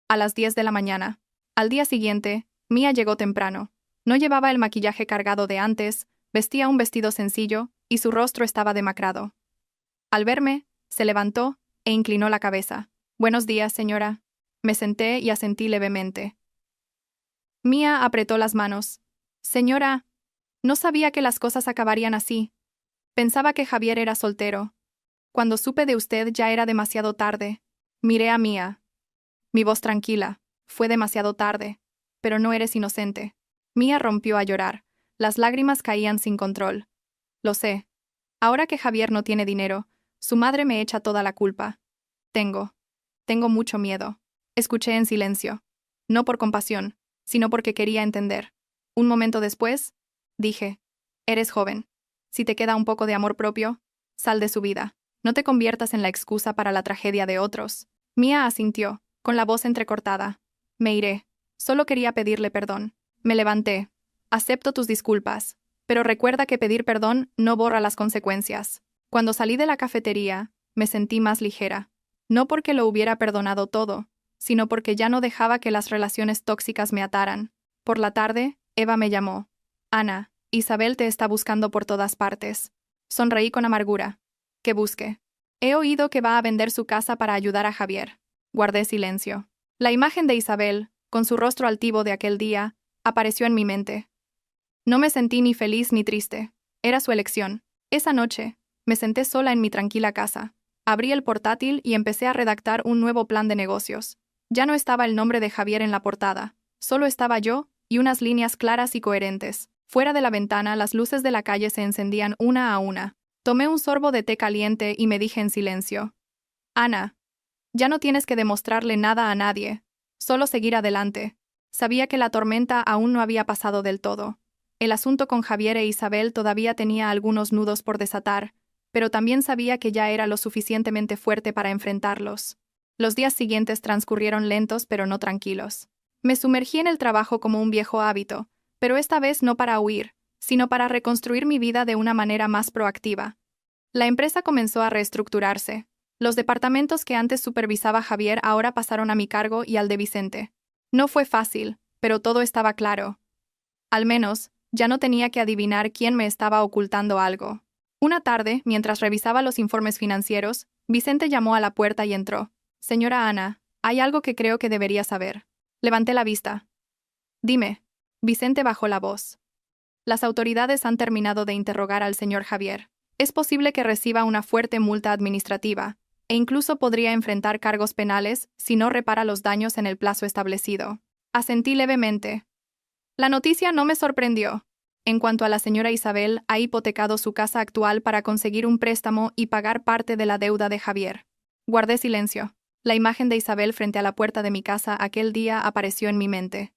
A las 10 de la mañana. Al día siguiente, Mia llegó temprano. No llevaba el maquillaje cargado de antes, vestía un vestido sencillo, y su rostro estaba demacrado. Al verme, se levantó e inclinó la cabeza. Buenos días, señora. Me senté y asentí levemente. Mia apretó las manos. Señora, no sabía que las cosas acabarían así. Pensaba que Javier era soltero. Cuando supe de usted ya era demasiado tarde. Miré a Mia. Mi voz tranquila. Fue demasiado tarde. Pero no eres inocente. Mia rompió a llorar. Las lágrimas caían sin control. Lo sé. Ahora que Javier no tiene dinero, su madre me echa toda la culpa. Tengo mucho miedo. Escuché en silencio. No por compasión, sino porque quería entender. Un momento después, dije, eres joven. Si te queda un poco de amor propio, sal de su vida. No te conviertas en la excusa para la tragedia de otros. Mia asintió, con la voz entrecortada. Me iré. Solo quería pedirle perdón. Me levanté. Acepto tus disculpas. Pero recuerda que pedir perdón no borra las consecuencias. Cuando salí de la cafetería, me sentí más ligera. No porque lo hubiera perdonado todo, sino porque ya no dejaba que las relaciones tóxicas me ataran. Por la tarde, Eva me llamó. Ana, Isabel te está buscando por todas partes. Sonreí con amargura. ¿Qué busque? He oído que va a vender su casa para ayudar a Javier. Guardé silencio. La imagen de Isabel, con su rostro altivo de aquel día, apareció en mi mente. No me sentí ni feliz ni triste. Era su elección. Esa noche, me senté sola en mi tranquila casa. Abrí el portátil y empecé a redactar un nuevo plan de negocios. Ya no estaba el nombre de Javier en la portada. Solo estaba yo y unas líneas claras y coherentes. Fuera de la ventana, las luces de la calle se encendían una a una. Tomé un sorbo de té caliente y me dije en silencio. Ana, ya no tienes que demostrarle nada a nadie. Solo seguir adelante. Sabía que la tormenta aún no había pasado del todo. El asunto con Javier e Isabel todavía tenía algunos nudos por desatar, pero también sabía que ya era lo suficientemente fuerte para enfrentarlos. Los días siguientes transcurrieron lentos pero no tranquilos. Me sumergí en el trabajo como un viejo hábito, pero esta vez no para huir, sino para reconstruir mi vida de una manera más proactiva. La empresa comenzó a reestructurarse. Los departamentos que antes supervisaba Javier ahora pasaron a mi cargo y al de Vicente. No fue fácil, pero todo estaba claro. Al menos, ya no tenía que adivinar quién me estaba ocultando algo. Una tarde, mientras revisaba los informes financieros, Vicente llamó a la puerta y entró. Señora Ana, hay algo que creo que debería saber. Levanté la vista. Dime. Vicente bajó la voz. Las autoridades han terminado de interrogar al señor Javier. Es posible que reciba una fuerte multa administrativa, e incluso podría enfrentar cargos penales si no repara los daños en el plazo establecido. Asentí levemente. La noticia no me sorprendió. En cuanto a la señora Isabel, ha hipotecado su casa actual para conseguir un préstamo y pagar parte de la deuda de Javier. Guardé silencio. La imagen de Isabel frente a la puerta de mi casa aquel día apareció en mi mente.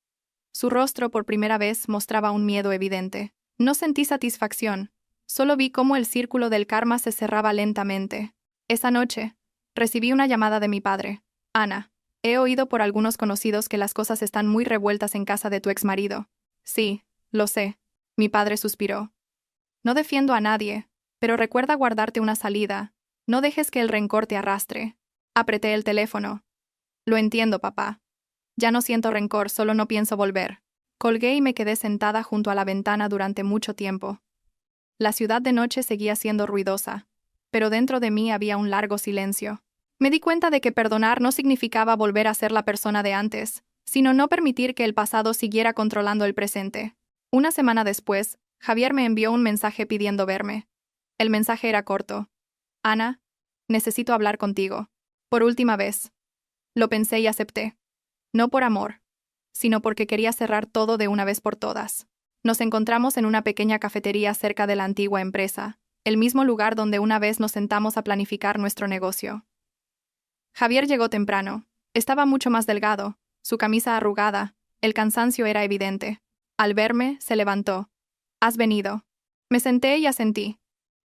Su rostro por primera vez mostraba un miedo evidente. No sentí satisfacción. Solo vi cómo el círculo del karma se cerraba lentamente. Esa noche, recibí una llamada de mi padre. Ana, he oído por algunos conocidos que las cosas están muy revueltas en casa de tu exmarido. Sí, lo sé. Mi padre suspiró. No defiendo a nadie, pero recuerda guardarte una salida. No dejes que el rencor te arrastre. Apreté el teléfono. Lo entiendo, papá. Ya no siento rencor, solo no pienso volver. Colgué y me quedé sentada junto a la ventana durante mucho tiempo. La ciudad de noche seguía siendo ruidosa, pero dentro de mí había un largo silencio. Me di cuenta de que perdonar no significaba volver a ser la persona de antes, sino no permitir que el pasado siguiera controlando el presente. Una semana después, Javier me envió un mensaje pidiendo verme. El mensaje era corto. Ana, necesito hablar contigo. Por última vez. Lo pensé y acepté. No por amor, sino porque quería cerrar todo de una vez por todas. Nos encontramos en una pequeña cafetería cerca de la antigua empresa, el mismo lugar donde una vez nos sentamos a planificar nuestro negocio. Javier llegó temprano. Estaba mucho más delgado, su camisa arrugada, el cansancio era evidente. Al verme, se levantó. ¿Has venido? Me senté y asentí.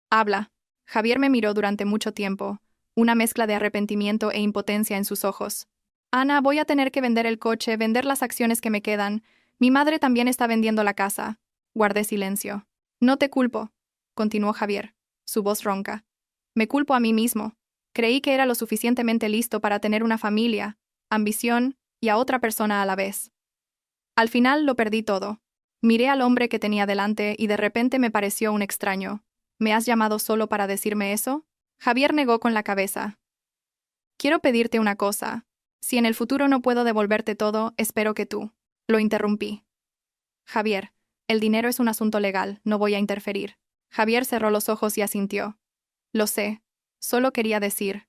Habla. Javier me miró durante mucho tiempo, una mezcla de arrepentimiento e impotencia en sus ojos. Ana, voy a tener que vender el coche, vender las acciones que me quedan. Mi madre también está vendiendo la casa. Guardé silencio. No te culpo, continuó Javier, su voz ronca. Me culpo a mí mismo. Creí que era lo suficientemente listo para tener una familia, ambición y a otra persona a la vez. Al final lo perdí todo. Miré al hombre que tenía delante y de repente me pareció un extraño. ¿Me has llamado solo para decirme eso? Javier negó con la cabeza. Quiero pedirte una cosa. Si en el futuro no puedo devolverte todo, espero que tú. Lo interrumpí. Javier, el dinero es un asunto legal, no voy a interferir. Javier cerró los ojos y asintió. Lo sé. Solo quería decir.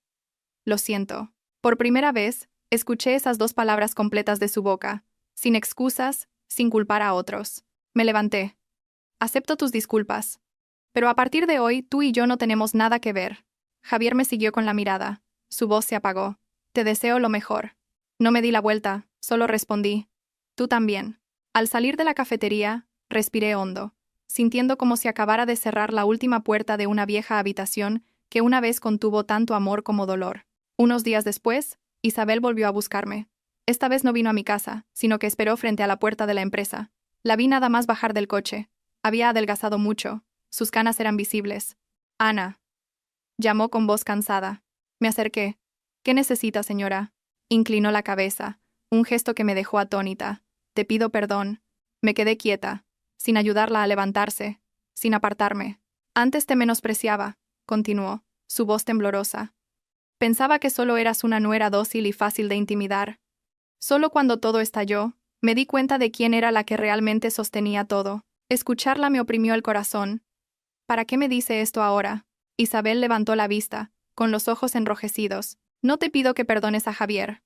Lo siento. Por primera vez, escuché esas dos palabras completas de su boca, sin excusas, sin culpar a otros. Me levanté. Acepto tus disculpas. Pero a partir de hoy, tú y yo no tenemos nada que ver. Javier me siguió con la mirada. Su voz se apagó. Te deseo lo mejor. No me di la vuelta, solo respondí. Tú también. Al salir de la cafetería, respiré hondo, sintiendo como si acabara de cerrar la última puerta de una vieja habitación que una vez contuvo tanto amor como dolor. Unos días después, Isabel volvió a buscarme. Esta vez no vino a mi casa, sino que esperó frente a la puerta de la empresa. La vi nada más bajar del coche. Había adelgazado mucho. Sus canas eran visibles. Ana. Llamó con voz cansada. Me acerqué. ¿Qué necesita, señora? Inclinó la cabeza, un gesto que me dejó atónita. Te pido perdón. Me quedé quieta, sin ayudarla a levantarse, sin apartarme. Antes te menospreciaba, continuó, su voz temblorosa. Pensaba que solo eras una nuera dócil y fácil de intimidar. Solo cuando todo estalló, me di cuenta de quién era la que realmente sostenía todo. Escucharla me oprimió el corazón. ¿Para qué me dice esto ahora? Isabel levantó la vista, con los ojos enrojecidos. No te pido que perdones a Javier.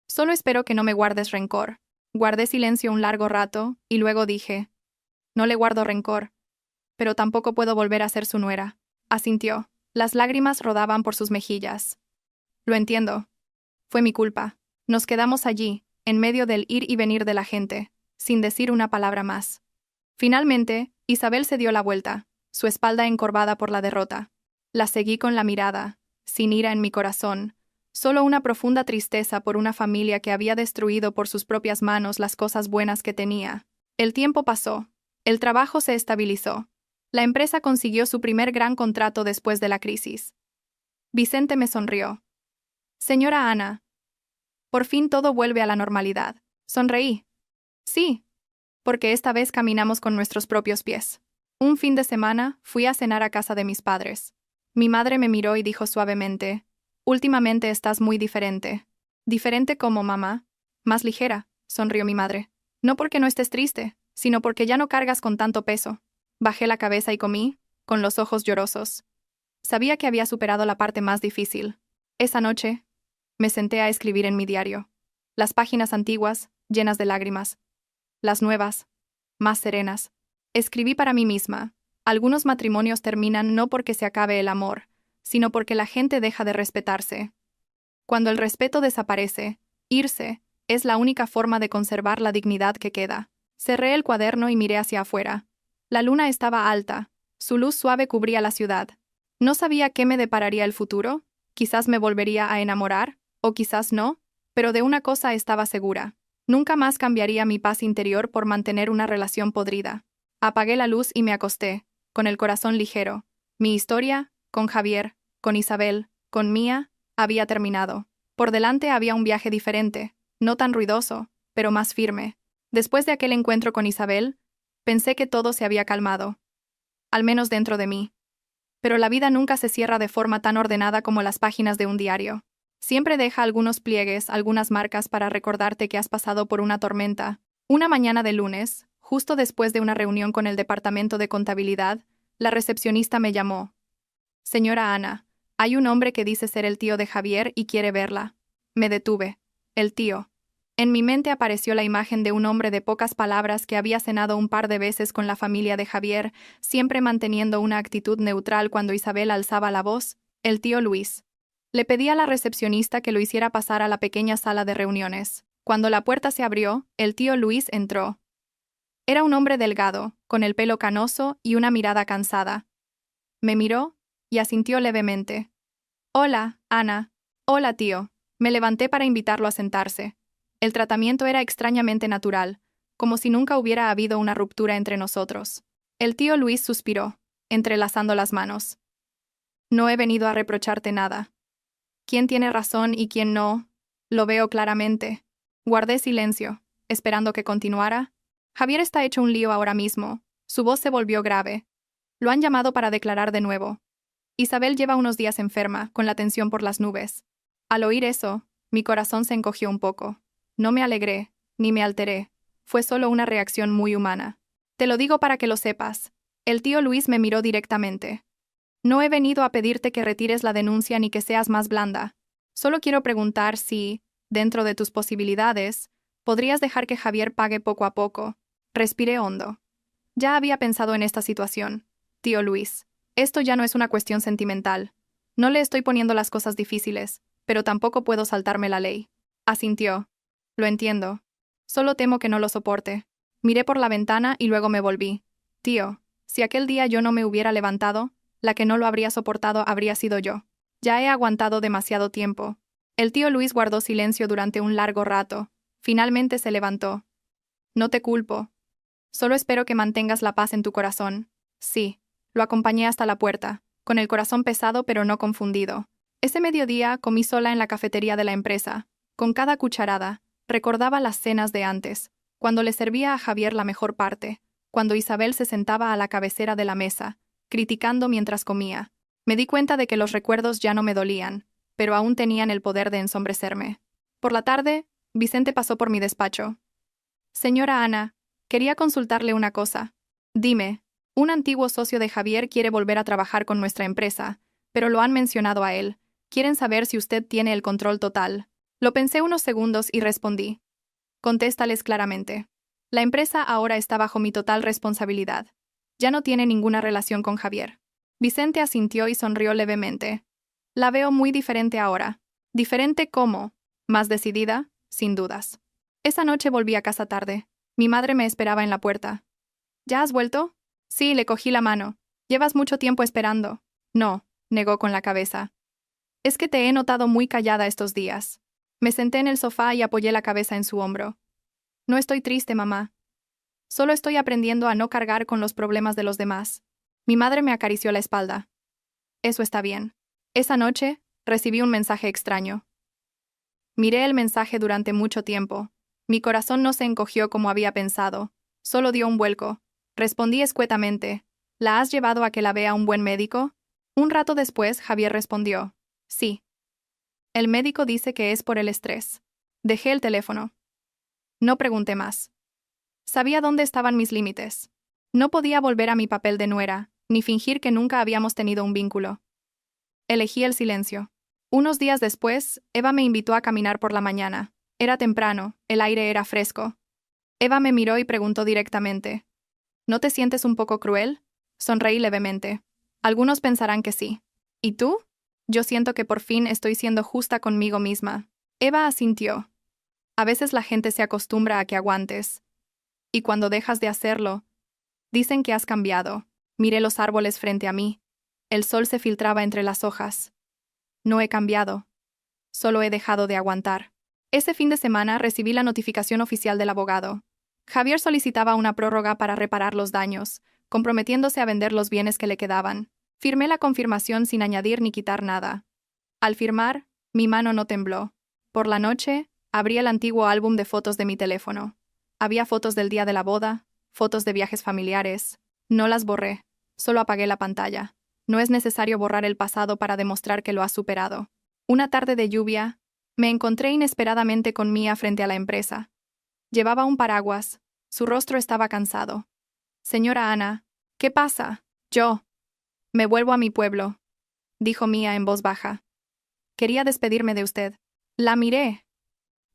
Solo espero que no me guardes rencor. Guardé silencio un largo rato, y luego dije, no le guardo rencor, pero tampoco puedo volver a ser su nuera. Asintió. Las lágrimas rodaban por sus mejillas. Lo entiendo. Fue mi culpa. Nos quedamos allí, en medio del ir y venir de la gente, sin decir una palabra más. Finalmente, Isabel se dio la vuelta, su espalda encorvada por la derrota. La seguí con la mirada, sin ira en mi corazón, solo una profunda tristeza por una familia que había destruido por sus propias manos las cosas buenas que tenía. El tiempo pasó. El trabajo se estabilizó. La empresa consiguió su primer gran contrato después de la crisis. Vicente me sonrió. Señora Ana. Por fin todo vuelve a la normalidad. Sonreí. Sí, porque esta vez caminamos con nuestros propios pies. Un fin de semana fui a cenar a casa de mis padres. Mi madre me miró y dijo suavemente, últimamente estás muy diferente. ¿Diferente como mamá? Más ligera, sonrió mi madre. No porque no estés triste, sino porque ya no cargas con tanto peso. Bajé la cabeza y comí, con los ojos llorosos. Sabía que había superado la parte más difícil. Esa noche, me senté a escribir en mi diario. Las páginas antiguas, llenas de lágrimas. Las nuevas, más serenas. Escribí para mí misma. Algunos matrimonios terminan no porque se acabe el amor, sino porque la gente deja de respetarse. Cuando el respeto desaparece, irse, es la única forma de conservar la dignidad que queda. Cerré el cuaderno y miré hacia afuera. La luna estaba alta, su luz suave cubría la ciudad. No sabía qué me depararía el futuro, quizás me volvería a enamorar, o quizás no, pero de una cosa estaba segura. Nunca más cambiaría mi paz interior por mantener una relación podrida. Apagué la luz y me acosté, con el corazón ligero. Mi historia, con Javier, con Isabel, con Mía, había terminado. Por delante había un viaje diferente, no tan ruidoso, pero más firme. Después de aquel encuentro con Isabel, pensé que todo se había calmado. Al menos dentro de mí. Pero la vida nunca se cierra de forma tan ordenada como las páginas de un diario. Siempre deja algunos pliegues, algunas marcas para recordarte que has pasado por una tormenta. Una mañana de lunes, justo después de una reunión con el departamento de contabilidad, la recepcionista me llamó. Señora Ana, hay un hombre que dice ser el tío de Javier y quiere verla. Me detuve. El tío. En mi mente apareció la imagen de un hombre de pocas palabras que había cenado un par de veces con la familia de Javier, siempre manteniendo una actitud neutral cuando Isabel alzaba la voz, el tío Luis. Le pedí a la recepcionista que lo hiciera pasar a la pequeña sala de reuniones. Cuando la puerta se abrió, el tío Luis entró. Era un hombre delgado, con el pelo canoso y una mirada cansada. Me miró y asintió levemente. Hola, Ana. Hola, tío. Me levanté para invitarlo a sentarse. El tratamiento era extrañamente natural, como si nunca hubiera habido una ruptura entre nosotros. El tío Luis suspiró, entrelazando las manos. No he venido a reprocharte nada. ¿Quién tiene razón y quién no? Lo veo claramente. Guardé silencio, esperando que continuara. Javier está hecho un lío ahora mismo. Su voz se volvió grave. Lo han llamado para declarar de nuevo. Isabel lleva unos días enferma, con la tensión por las nubes. Al oír eso, mi corazón se encogió un poco. No me alegré, ni me alteré. Fue solo una reacción muy humana. Te lo digo para que lo sepas. El tío Luis me miró directamente. No he venido a pedirte que retires la denuncia ni que seas más blanda. Solo quiero preguntar si, dentro de tus posibilidades, podrías dejar que Javier pague poco a poco. Respiré hondo. Ya había pensado en esta situación. Tío Luis, esto ya no es una cuestión sentimental. No le estoy poniendo las cosas difíciles, pero tampoco puedo saltarme la ley. Asintió. Lo entiendo. Solo temo que no lo soporte. Miré por la ventana y luego me volví. Tío, si aquel día yo no me hubiera levantado, la que no lo habría soportado habría sido yo. Ya he aguantado demasiado tiempo. El tío Luis guardó silencio durante un largo rato. Finalmente se levantó. No te culpo. Solo espero que mantengas la paz en tu corazón. Sí. Lo acompañé hasta la puerta, con el corazón pesado pero no confundido. Ese mediodía comí sola en la cafetería de la empresa. Con cada cucharada, recordaba las cenas de antes, cuando le servía a Javier la mejor parte, cuando Isabel se sentaba a la cabecera de la mesa, criticando mientras comía. Me di cuenta de que los recuerdos ya no me dolían, pero aún tenían el poder de ensombrecerme. Por la tarde, Vicente pasó por mi despacho. Señora Ana, quería consultarle una cosa. Dime, un antiguo socio de Javier quiere volver a trabajar con nuestra empresa, pero lo han mencionado a él. Quieren saber si usted tiene el control total. Lo pensé unos segundos y respondí. Contéstales claramente. La empresa ahora está bajo mi total responsabilidad. Ya no tiene ninguna relación con Javier. Vicente asintió y sonrió levemente. La veo muy diferente ahora. ¿Diferente cómo? Más decidida, sin dudas. Esa noche volví a casa tarde. Mi madre me esperaba en la puerta. ¿Ya has vuelto? Sí, le cogí la mano. ¿Llevas mucho tiempo esperando? No, negó con la cabeza. Es que te he notado muy callada estos días. Me senté en el sofá y apoyé la cabeza en su hombro. No estoy triste, mamá. Solo estoy aprendiendo a no cargar con los problemas de los demás. Mi madre me acarició la espalda. Eso está bien. Esa noche, recibí un mensaje extraño. Miré el mensaje durante mucho tiempo. Mi corazón no se encogió como había pensado. Solo dio un vuelco. Respondí escuetamente. ¿La has llevado a que la vea un buen médico? Un rato después, Javier respondió. Sí. El médico dice que es por el estrés. Dejé el teléfono. No pregunté más. Sabía dónde estaban mis límites. No podía volver a mi papel de nuera, ni fingir que nunca habíamos tenido un vínculo. Elegí el silencio. Unos días después, Eva me invitó a caminar por la mañana. Era temprano, el aire era fresco. Eva me miró y preguntó directamente. ¿No te sientes un poco cruel? Sonreí levemente. Algunos pensarán que sí. ¿Y tú? Yo siento que por fin estoy siendo justa conmigo misma. Eva asintió. A veces la gente se acostumbra a que aguantes. Y cuando dejas de hacerlo, dicen que has cambiado. Miré los árboles frente a mí. El sol se filtraba entre las hojas. No he cambiado. Solo he dejado de aguantar. Ese fin de semana recibí la notificación oficial del abogado. Javier solicitaba una prórroga para reparar los daños, comprometiéndose a vender los bienes que le quedaban. Firmé la confirmación sin añadir ni quitar nada. Al firmar, mi mano no tembló. Por la noche, abrí el antiguo álbum de fotos de mi teléfono. Había fotos del día de la boda, fotos de viajes familiares. No las borré, solo apagué la pantalla. No es necesario borrar el pasado para demostrar que lo has superado. Una tarde de lluvia, me encontré inesperadamente con Mía frente a la empresa. Llevaba un paraguas. Su rostro estaba cansado. Señora Ana, ¿qué pasa? Yo. Me vuelvo a mi pueblo, dijo Mía en voz baja. Quería despedirme de usted. La miré.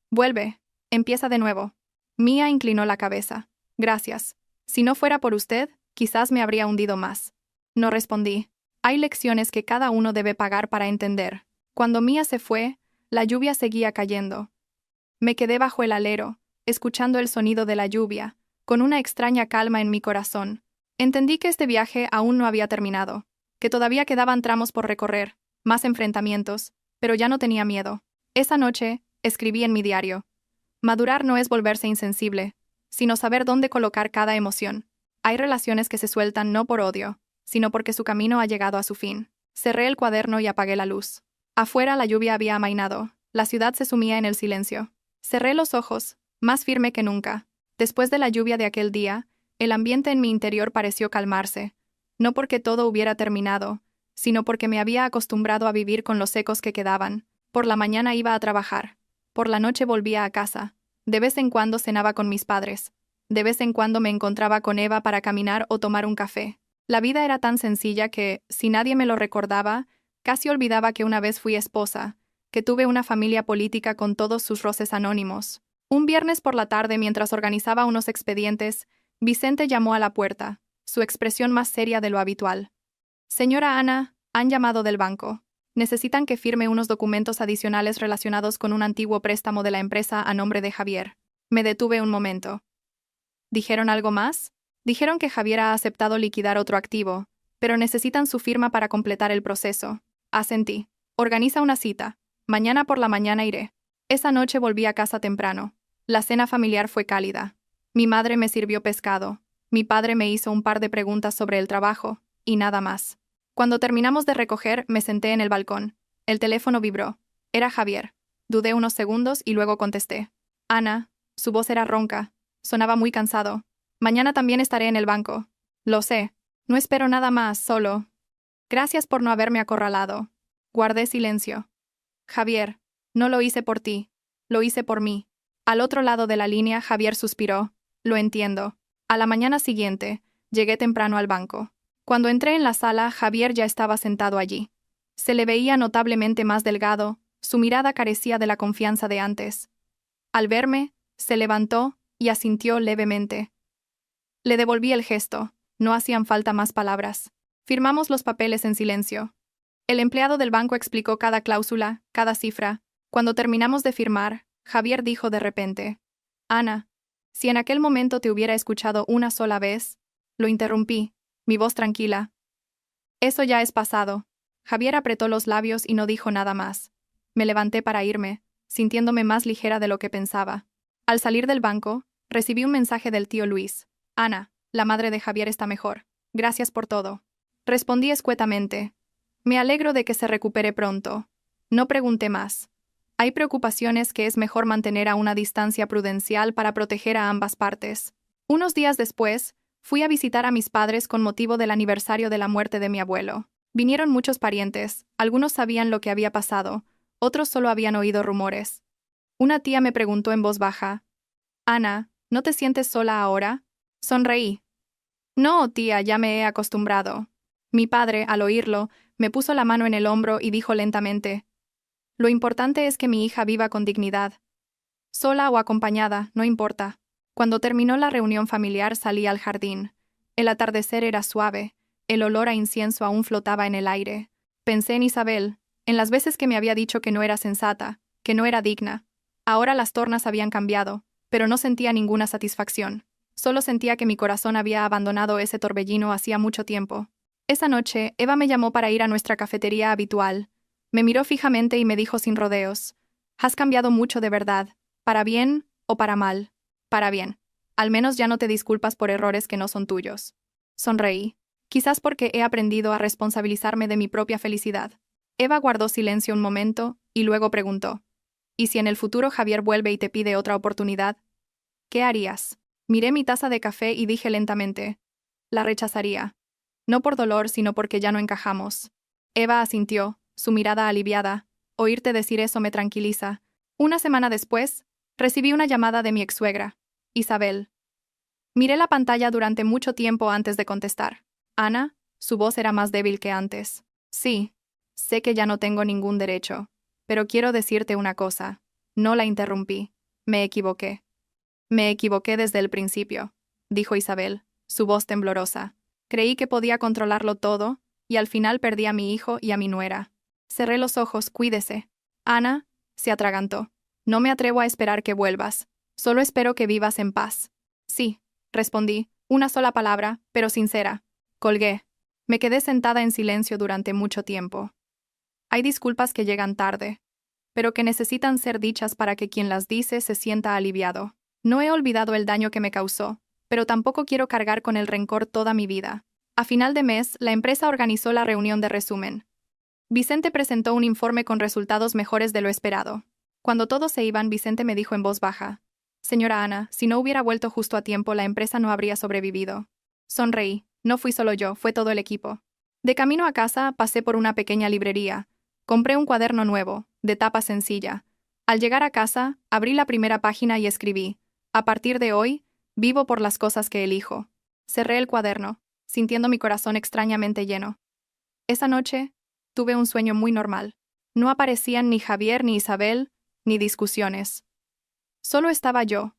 Vuelve. Empieza de nuevo. Mía inclinó la cabeza. Gracias. Si no fuera por usted, quizás me habría hundido más. No respondí. Hay lecciones que cada uno debe pagar para entender. Cuando Mía se fue, la lluvia seguía cayendo. Me quedé bajo el alero, escuchando el sonido de la lluvia, con una extraña calma en mi corazón. Entendí que este viaje aún no había terminado, que todavía quedaban tramos por recorrer, más enfrentamientos, pero ya no tenía miedo. Esa noche, escribí en mi diario. Madurar no es volverse insensible, sino saber dónde colocar cada emoción. Hay relaciones que se sueltan no por odio, sino porque su camino ha llegado a su fin. Cerré el cuaderno y apagué la luz. Afuera la lluvia había amainado, la ciudad se sumía en el silencio. Cerré los ojos, más firme que nunca. Después de la lluvia de aquel día, el ambiente en mi interior pareció calmarse, no porque todo hubiera terminado, sino porque me había acostumbrado a vivir con los ecos que quedaban. Por la mañana iba a trabajar, por la noche volvía a casa, de vez en cuando cenaba con mis padres, de vez en cuando me encontraba con Eva para caminar o tomar un café. La vida era tan sencilla que, si nadie me lo recordaba, casi olvidaba que una vez fui esposa, que tuve una familia política con todos sus roces anónimos. Un viernes por la tarde, mientras organizaba unos expedientes, Vicente llamó a la puerta, su expresión más seria de lo habitual. Señora Ana, han llamado del banco. Necesitan que firme unos documentos adicionales relacionados con un antiguo préstamo de la empresa a nombre de Javier. Me detuve un momento. ¿Dijeron algo más? Dijeron que Javier ha aceptado liquidar otro activo, pero necesitan su firma para completar el proceso. Asentí. Organiza una cita. Mañana por la mañana iré. Esa noche volví a casa temprano. La cena familiar fue cálida. Mi madre me sirvió pescado. Mi padre me hizo un par de preguntas sobre el trabajo, y nada más. Cuando terminamos de recoger, me senté en el balcón. El teléfono vibró. Era Javier. Dudé unos segundos y luego contesté. Ana, su voz era ronca. Sonaba muy cansado. Mañana también estaré en el banco. Lo sé. No espero nada más, solo. Gracias por no haberme acorralado. Guardé silencio. Javier, no lo hice por ti. Lo hice por mí. Al otro lado de la línea, Javier suspiró. Lo entiendo. A la mañana siguiente, llegué temprano al banco. Cuando entré en la sala, Javier ya estaba sentado allí. Se le veía notablemente más delgado, su mirada carecía de la confianza de antes. Al verme, se levantó y asintió levemente. Le devolví el gesto, no hacían falta más palabras. Firmamos los papeles en silencio. El empleado del banco explicó cada cláusula, cada cifra. Cuando terminamos de firmar, Javier dijo de repente: Ana, si en aquel momento te hubiera escuchado una sola vez. Lo interrumpí, mi voz tranquila. Eso ya es pasado. Javier apretó los labios y no dijo nada más. Me levanté para irme, sintiéndome más ligera de lo que pensaba. Al salir del banco, recibí un mensaje del tío Luis. Ana, la madre de Javier está mejor. Gracias por todo. Respondí escuetamente. Me alegro de que se recupere pronto. No pregunté más. Hay preocupaciones que es mejor mantener a una distancia prudencial para proteger a ambas partes. Unos días después, fui a visitar a mis padres con motivo del aniversario de la muerte de mi abuelo. Vinieron muchos parientes, algunos sabían lo que había pasado, otros solo habían oído rumores. Una tía me preguntó en voz baja: Ana, ¿no te sientes sola ahora? Sonreí. No, tía, ya me he acostumbrado. Mi padre, al oírlo, me puso la mano en el hombro y dijo lentamente: Lo importante es que mi hija viva con dignidad. Sola o acompañada, no importa. Cuando terminó la reunión familiar salí al jardín. El atardecer era suave, el olor a incienso aún flotaba en el aire. Pensé en Isabel, en las veces que me había dicho que no era sensata, que no era digna. Ahora las tornas habían cambiado, pero no sentía ninguna satisfacción. Solo sentía que mi corazón había abandonado ese torbellino hacía mucho tiempo. Esa noche, Eva me llamó para ir a nuestra cafetería habitual. Me miró fijamente y me dijo sin rodeos: Has cambiado mucho de verdad, para bien o para mal. Para bien. Al menos ya no te disculpas por errores que no son tuyos. Sonreí. Quizás porque he aprendido a responsabilizarme de mi propia felicidad. Eva guardó silencio un momento y luego preguntó: ¿Y si en el futuro Javier vuelve y te pide otra oportunidad? ¿Qué harías? Miré mi taza de café y dije lentamente: La rechazaría. No por dolor, sino porque ya no encajamos. Eva asintió, su mirada aliviada. Oírte decir eso me tranquiliza. Una semana después, recibí una llamada de mi ex-suegra, Isabel. Miré la pantalla durante mucho tiempo antes de contestar. Ana, su voz era más débil que antes. Sí, sé que ya no tengo ningún derecho, pero quiero decirte una cosa. No la interrumpí. Me equivoqué. Me equivoqué desde el principio, dijo Isabel, su voz temblorosa. Creí que podía controlarlo todo, y al final perdí a mi hijo y a mi nuera. Cerré los ojos, cuídese. Ana, se atragantó. No me atrevo a esperar que vuelvas. Solo espero que vivas en paz. Sí, respondí, una sola palabra, pero sincera. Colgué. Me quedé sentada en silencio durante mucho tiempo. Hay disculpas que llegan tarde, pero que necesitan ser dichas para que quien las dice se sienta aliviado. No he olvidado el daño que me causó, pero tampoco quiero cargar con el rencor toda mi vida. A final de mes, la empresa organizó la reunión de resumen. Vicente presentó un informe con resultados mejores de lo esperado. Cuando todos se iban, Vicente me dijo en voz baja: «Señora Ana, si no hubiera vuelto justo a tiempo, la empresa no habría sobrevivido». Sonreí. No fui solo yo, fue todo el equipo. De camino a casa, pasé por una pequeña librería. Compré un cuaderno nuevo, de tapa sencilla. Al llegar a casa, abrí la primera página y escribí: «A partir de hoy, vivo por las cosas que elijo». Cerré el cuaderno, sintiendo mi corazón extrañamente lleno. Esa noche, tuve un sueño muy normal. No aparecían ni Javier ni Isabel, ni discusiones. Solo estaba yo,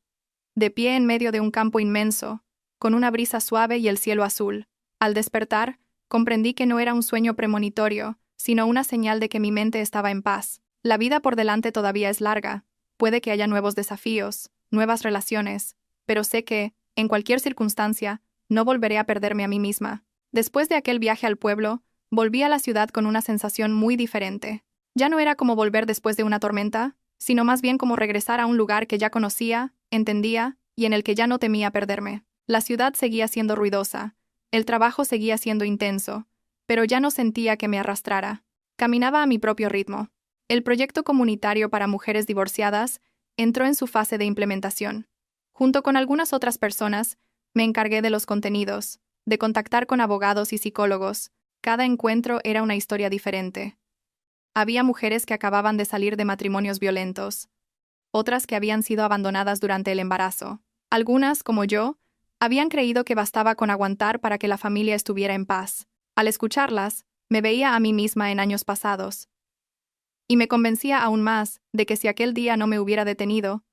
de pie en medio de un campo inmenso, con una brisa suave y el cielo azul. Al despertar, comprendí que no era un sueño premonitorio, sino una señal de que mi mente estaba en paz. La vida por delante todavía es larga, puede que haya nuevos desafíos, nuevas relaciones, pero sé que, en cualquier circunstancia, no volveré a perderme a mí misma. Después de aquel viaje al pueblo, volví a la ciudad con una sensación muy diferente. Ya no era como volver después de una tormenta, sino más bien como regresar a un lugar que ya conocía, entendía, y en el que ya no temía perderme. La ciudad seguía siendo ruidosa, el trabajo seguía siendo intenso, pero ya no sentía que me arrastrara. Caminaba a mi propio ritmo. El proyecto comunitario para mujeres divorciadas entró en su fase de implementación. Junto con algunas otras personas, me encargué de los contenidos, de contactar con abogados y psicólogos. Cada encuentro era una historia diferente. Había mujeres que acababan de salir de matrimonios violentos, otras que habían sido abandonadas durante el embarazo. Algunas, como yo, habían creído que bastaba con aguantar para que la familia estuviera en paz. Al escucharlas, me veía a mí misma en años pasados. Y me convencía aún más de que si aquel día no me hubiera detenido,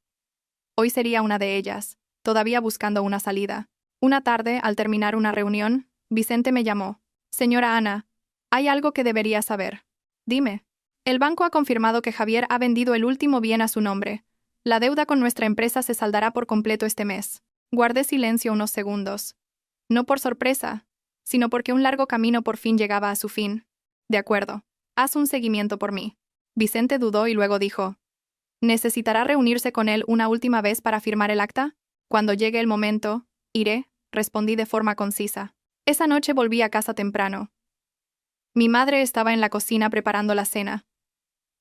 hoy sería una de ellas, todavía buscando una salida. Una tarde, al terminar una reunión, Vicente me llamó. «Señora Ana, hay algo que debería saber». «Dime». «El banco ha confirmado que Javier ha vendido el último bien a su nombre. La deuda con nuestra empresa se saldará por completo este mes». Guardé silencio unos segundos. No por sorpresa, sino porque un largo camino por fin llegaba a su fin. «De acuerdo. Haz un seguimiento por mí». Vicente dudó y luego dijo: «¿Necesitará reunirse con él una última vez para firmar el acta?» «Cuando llegue el momento, iré», respondí de forma concisa. Esa noche volví a casa temprano. Mi madre estaba en la cocina preparando la cena.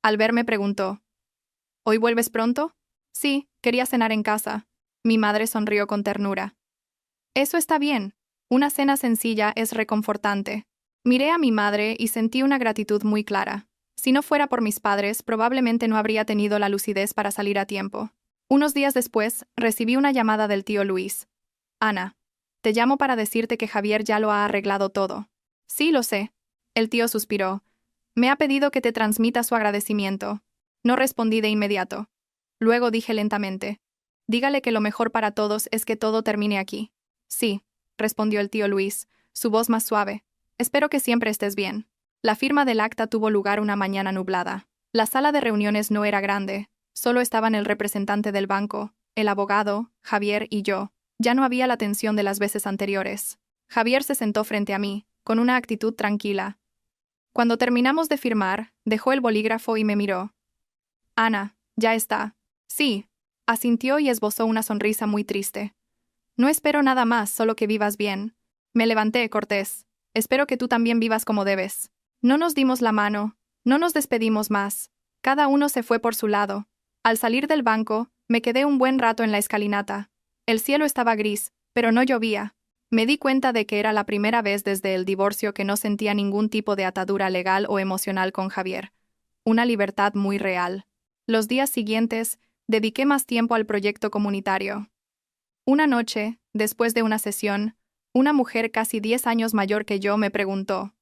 Al verme preguntó: «¿Hoy vuelves pronto?» «Sí, quería cenar en casa». Mi madre sonrió con ternura. «Eso está bien. Una cena sencilla es reconfortante». Miré a mi madre y sentí una gratitud muy clara. Si no fuera por mis padres, probablemente no habría tenido la lucidez para salir a tiempo. Unos días después, recibí una llamada del tío Luis. «Ana, te llamo para decirte que Javier ya lo ha arreglado todo». «Sí, lo sé». El tío suspiró. «Me ha pedido que te transmita su agradecimiento». No respondí de inmediato. Luego dije lentamente: «Dígale que lo mejor para todos es que todo termine aquí». «Sí», respondió el tío Luis, su voz más suave. «Espero que siempre estés bien». La firma del acta tuvo lugar una mañana nublada. La sala de reuniones no era grande, solo estaban el representante del banco, el abogado, Javier y yo. Ya no había la tensión de las veces anteriores. Javier se sentó frente a mí, con una actitud tranquila. Cuando terminamos de firmar, dejó el bolígrafo y me miró. «Ana, ya está». «Sí», asintió y esbozó una sonrisa muy triste. «No espero nada más, solo que vivas bien». Me levanté, cortés. «Espero que tú también vivas como debes». No nos dimos la mano, no nos despedimos más. Cada uno se fue por su lado. Al salir del banco, me quedé un buen rato en la escalinata. El cielo estaba gris, pero no llovía. Me di cuenta de que era la primera vez desde el divorcio que no sentía ningún tipo de atadura legal o emocional con Javier. Una libertad muy real. Los días siguientes, dediqué más tiempo al proyecto comunitario. Una noche, después de una sesión, una mujer casi 10 años mayor que yo me preguntó: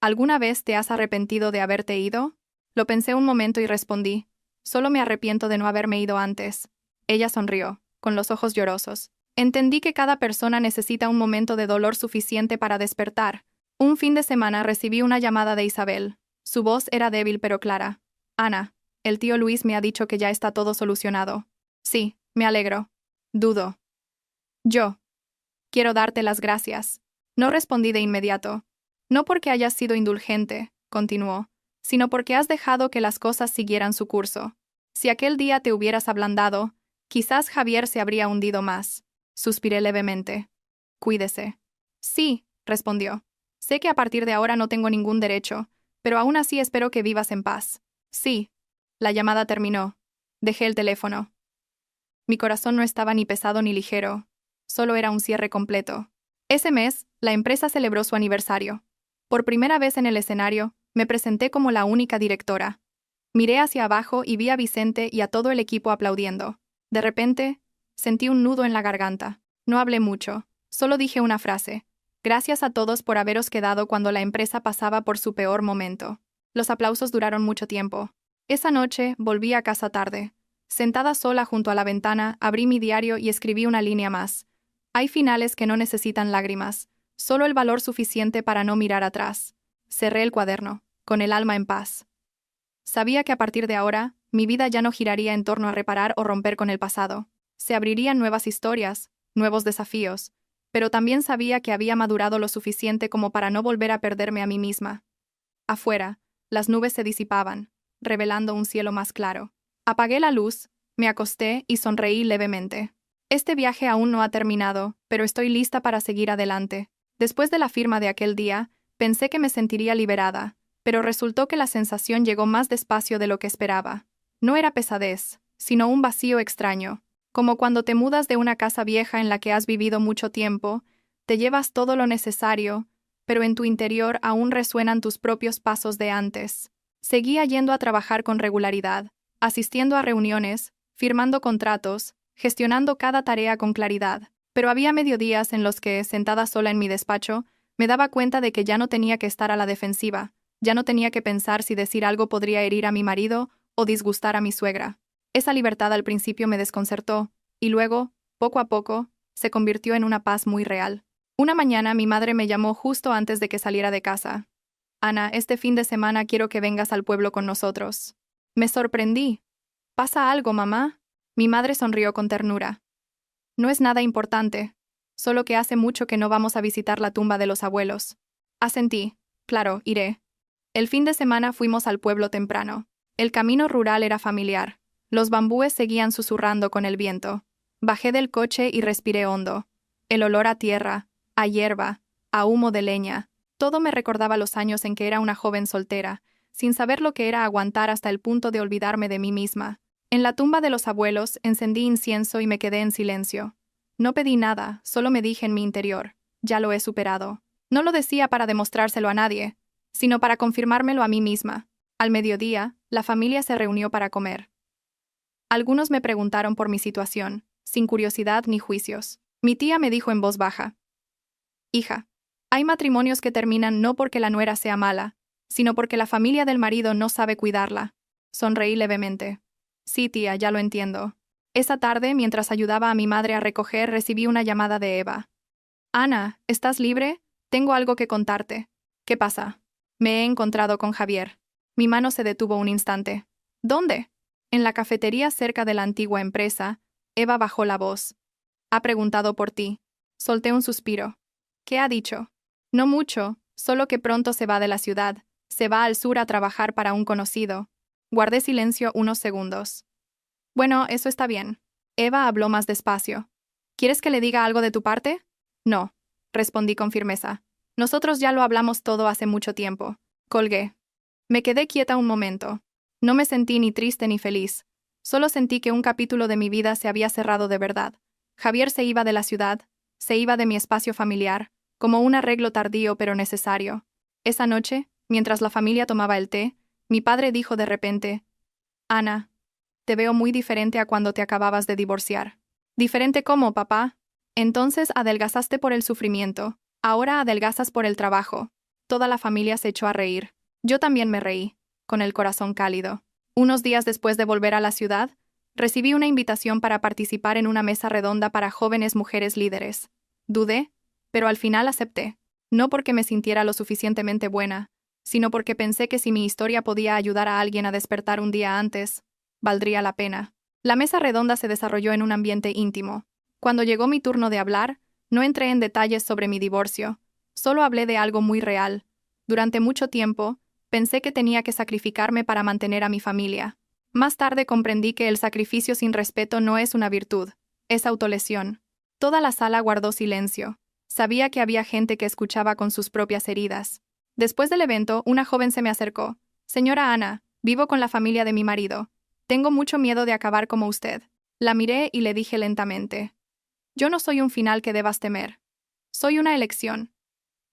«¿Alguna vez te has arrepentido de haberte ido?» Lo pensé un momento y respondí: «Solo me arrepiento de no haberme ido antes». Ella sonrió, con los ojos llorosos. Entendí que cada persona necesita un momento de dolor suficiente para despertar. Un fin de semana recibí una llamada de Isabel. Su voz era débil pero clara. «Ana, el tío Luis me ha dicho que ya está todo solucionado». «Sí, me alegro». «Dudo». «Yo. Quiero darte las gracias». No respondí de inmediato. «No porque hayas sido indulgente», continuó, «sino porque has dejado que las cosas siguieran su curso. Si aquel día te hubieras ablandado, Quizás Javier se habría hundido más. Suspiré levemente. Cuídese. Sí, respondió. Sé que a partir de ahora no tengo ningún derecho, pero aún así espero que vivas en paz. Sí. La llamada terminó. Dejé el teléfono. Mi corazón no estaba ni pesado ni ligero. Solo era un cierre completo. Ese mes, la empresa celebró su aniversario. Por primera vez en el escenario, me presenté como la única directora. Miré hacia abajo y vi a Vicente y a todo el equipo aplaudiendo. De repente, sentí un nudo en la garganta. No hablé mucho, solo dije una frase. Gracias a todos por haberos quedado cuando la empresa pasaba por su peor momento. Los aplausos duraron mucho tiempo. Esa noche, volví a casa tarde. Sentada sola junto a la ventana, abrí mi diario y escribí una línea más. Hay finales que no necesitan lágrimas, solo el valor suficiente para no mirar atrás. Cerré el cuaderno, con el alma en paz. Sabía que a partir de ahora, mi vida ya no giraría en torno a reparar o romper con el pasado. Se abrirían nuevas historias, nuevos desafíos, pero también sabía que había madurado lo suficiente como para no volver a perderme a mí misma. Afuera, las nubes se disipaban, revelando un cielo más claro. Apagué la luz, me acosté y sonreí levemente. Este viaje aún no ha terminado, pero estoy lista para seguir adelante. Después de la firma de aquel día, pensé que me sentiría liberada, pero resultó que la sensación llegó más despacio de lo que esperaba. No era pesadez, sino un vacío extraño, como cuando te mudas de una casa vieja en la que has vivido mucho tiempo, te llevas todo lo necesario, pero en tu interior aún resuenan tus propios pasos de antes. Seguía yendo a trabajar con regularidad, asistiendo a reuniones, firmando contratos, gestionando cada tarea con claridad, pero había mediodías en los que, sentada sola en mi despacho, me daba cuenta de que ya no tenía que estar a la defensiva, ya no tenía que pensar si decir algo podría herir a mi marido o disgustar a mi suegra. Esa libertad al principio me desconcertó, y luego, poco a poco, se convirtió en una paz muy real. Una mañana mi madre me llamó justo antes de que saliera de casa. Ana, este fin de semana quiero que vengas al pueblo con nosotros. Me sorprendí. ¿Pasa algo, mamá? Mi madre sonrió con ternura. No es nada importante, solo que hace mucho que no vamos a visitar la tumba de los abuelos. Asentí. Claro, iré. El fin de semana fuimos al pueblo temprano. El camino rural era familiar. Los bambúes seguían susurrando con el viento. Bajé del coche y respiré hondo. El olor a tierra, a hierba, a humo de leña. Todo me recordaba los años en que era una joven soltera, sin saber lo que era aguantar hasta el punto de olvidarme de mí misma. En la tumba de los abuelos encendí incienso y me quedé en silencio. No pedí nada, solo me dije en mi interior, ya lo he superado. No lo decía para demostrárselo a nadie, sino para confirmármelo a mí misma. Al mediodía, la familia se reunió para comer. Algunos me preguntaron por mi situación, sin curiosidad ni juicios. Mi tía me dijo en voz baja: Hija, hay matrimonios que terminan no porque la nuera sea mala, sino porque la familia del marido no sabe cuidarla. Sonreí levemente. Sí, tía, ya lo entiendo. Esa tarde, mientras ayudaba a mi madre a recoger, recibí una llamada de Eva. Ana, ¿estás libre? Tengo algo que contarte. ¿Qué pasa? Me he encontrado con Javier. Mi mano se detuvo un instante. ¿Dónde? En la cafetería cerca de la antigua empresa. Eva bajó la voz. Ha preguntado por ti. Solté un suspiro. ¿Qué ha dicho? No mucho, solo que pronto se va de la ciudad. Se va al sur a trabajar para un conocido. Guardé silencio unos segundos. Bueno, eso está bien. Eva habló más despacio. ¿Quieres que le diga algo de tu parte? No, respondí con firmeza. Nosotros ya lo hablamos todo hace mucho tiempo. Colgué. Me quedé quieta un momento. No me sentí ni triste ni feliz. Solo sentí que un capítulo de mi vida se había cerrado de verdad. Javier se iba de la ciudad, se iba de mi espacio familiar, como un arreglo tardío pero necesario. Esa noche, mientras la familia tomaba el té, mi padre dijo de repente: Ana, te veo muy diferente a cuando te acababas de divorciar. ¿Diferente cómo, papá? Entonces adelgazaste por el sufrimiento, ahora adelgazas por el trabajo. Toda la familia se echó a reír. Yo también me reí, con el corazón cálido. Unos días después de volver a la ciudad, recibí una invitación para participar en una mesa redonda para jóvenes mujeres líderes. Dudé, pero al final acepté. No porque me sintiera lo suficientemente buena, sino porque pensé que si mi historia podía ayudar a alguien a despertar un día antes, valdría la pena. La mesa redonda se desarrolló en un ambiente íntimo. Cuando llegó mi turno de hablar, no entré en detalles sobre mi divorcio, solo hablé de algo muy real. Durante mucho tiempo, pensé que tenía que sacrificarme para mantener a mi familia. Más tarde comprendí que el sacrificio sin respeto no es una virtud, es autolesión. Toda la sala guardó silencio. Sabía que había gente que escuchaba con sus propias heridas. Después del evento, una joven se me acercó. Señora Ana, vivo con la familia de mi marido. Tengo mucho miedo de acabar como usted. La miré y le dije lentamente. Yo no soy un final que debas temer. Soy una elección.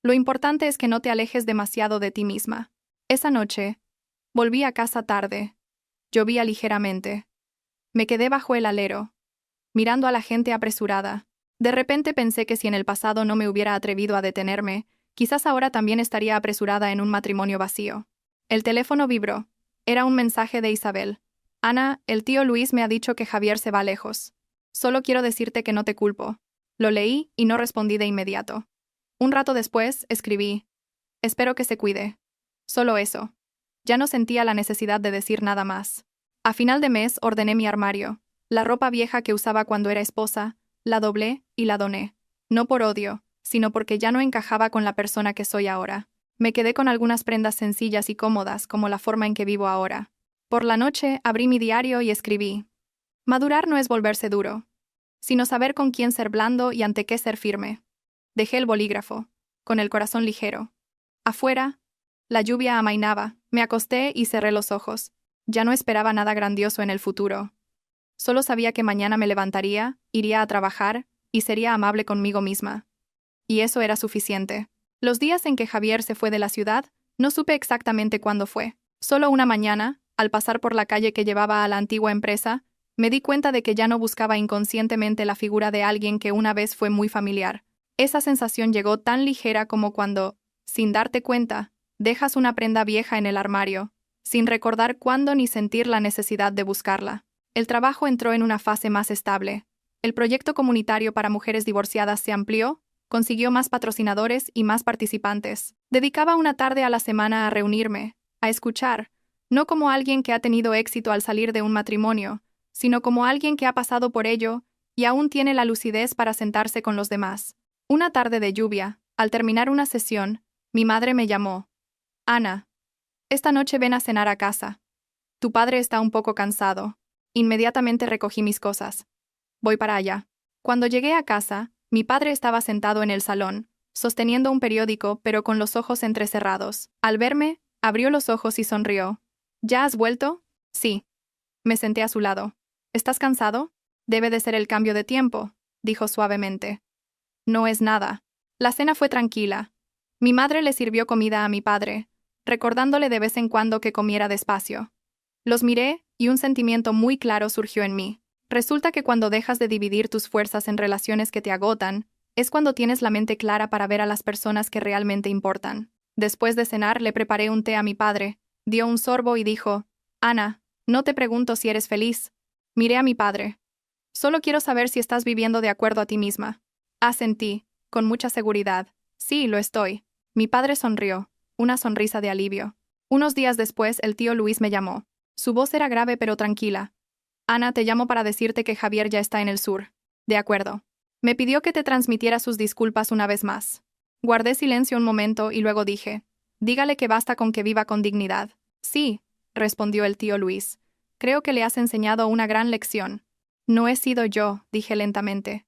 Lo importante es que no te alejes demasiado de ti misma. Esa noche, volví a casa tarde. Llovía ligeramente. Me quedé bajo el alero, mirando a la gente apresurada. De repente pensé que si en el pasado no me hubiera atrevido a detenerme, quizás ahora también estaría apresurada en un matrimonio vacío. El teléfono vibró. Era un mensaje de Isabel. Ana, el tío Luis me ha dicho que Javier se va lejos. Solo quiero decirte que no te culpo. Lo leí y no respondí de inmediato. Un rato después, escribí. Espero que se cuide. Solo eso. Ya no sentía la necesidad de decir nada más. A final de mes ordené mi armario. La ropa vieja que usaba cuando era esposa, la doblé y la doné. No por odio, sino porque ya no encajaba con la persona que soy ahora. Me quedé con algunas prendas sencillas y cómodas como la forma en que vivo ahora. Por la noche abrí mi diario y escribí. Madurar no es volverse duro, sino saber con quién ser blando y ante qué ser firme. Dejé el bolígrafo, con el corazón ligero. Afuera, la lluvia amainaba, me acosté y cerré los ojos. Ya no esperaba nada grandioso en el futuro. Solo sabía que mañana me levantaría, iría a trabajar, y sería amable conmigo misma. Y eso era suficiente. Los días en que Javier se fue de la ciudad, no supe exactamente cuándo fue. Solo una mañana, al pasar por la calle que llevaba a la antigua empresa, me di cuenta de que ya no buscaba inconscientemente la figura de alguien que una vez fue muy familiar. Esa sensación llegó tan ligera como cuando, sin darte cuenta, dejas una prenda vieja en el armario, sin recordar cuándo ni sentir la necesidad de buscarla. El trabajo entró en una fase más estable. El proyecto comunitario para mujeres divorciadas se amplió, consiguió más patrocinadores y más participantes. Dedicaba una tarde a la semana a reunirme, a escuchar, no como alguien que ha tenido éxito al salir de un matrimonio, sino como alguien que ha pasado por ello y aún tiene la lucidez para sentarse con los demás. Una tarde de lluvia, al terminar una sesión, mi madre me llamó. Ana, esta noche ven a cenar a casa. Tu padre está un poco cansado. Inmediatamente recogí mis cosas. Voy para allá. Cuando llegué a casa, mi padre estaba sentado en el salón, sosteniendo un periódico pero con los ojos entrecerrados. Al verme, abrió los ojos y sonrió. ¿Ya has vuelto? Sí. Me senté a su lado. ¿Estás cansado? Debe de ser el cambio de tiempo, dijo suavemente. No es nada. La cena fue tranquila. Mi madre le sirvió comida a mi padre, recordándole de vez en cuando que comiera despacio. Los miré, y un sentimiento muy claro surgió en mí. Resulta que cuando dejas de dividir tus fuerzas en relaciones que te agotan, es cuando tienes la mente clara para ver a las personas que realmente importan. Después de cenar le preparé un té a mi padre, dio un sorbo y dijo, Ana, no te pregunto si eres feliz. Miré a mi padre. Solo quiero saber si estás viviendo de acuerdo a ti misma. Asentí, con mucha seguridad. Sí, lo estoy. Mi padre sonrió, una sonrisa de alivio. Unos días después el tío Luis me llamó. Su voz era grave pero tranquila. Ana, te llamo para decirte que Javier ya está en el sur. De acuerdo. Me pidió que te transmitiera sus disculpas una vez más. Guardé silencio un momento y luego dije, dígale que basta con que viva con dignidad. Sí, respondió el tío Luis. Creo que le has enseñado una gran lección. No he sido yo, dije lentamente.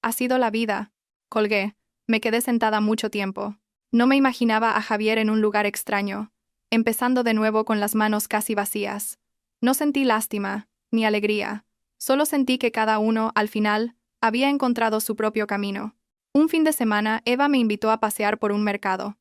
Ha sido la vida. Colgué. Me quedé sentada mucho tiempo. No me imaginaba a Javier en un lugar extraño, empezando de nuevo con las manos casi vacías. No sentí lástima, ni alegría. Solo sentí que cada uno, al final, había encontrado su propio camino. Un fin de semana, Eva me invitó a pasear por un mercado.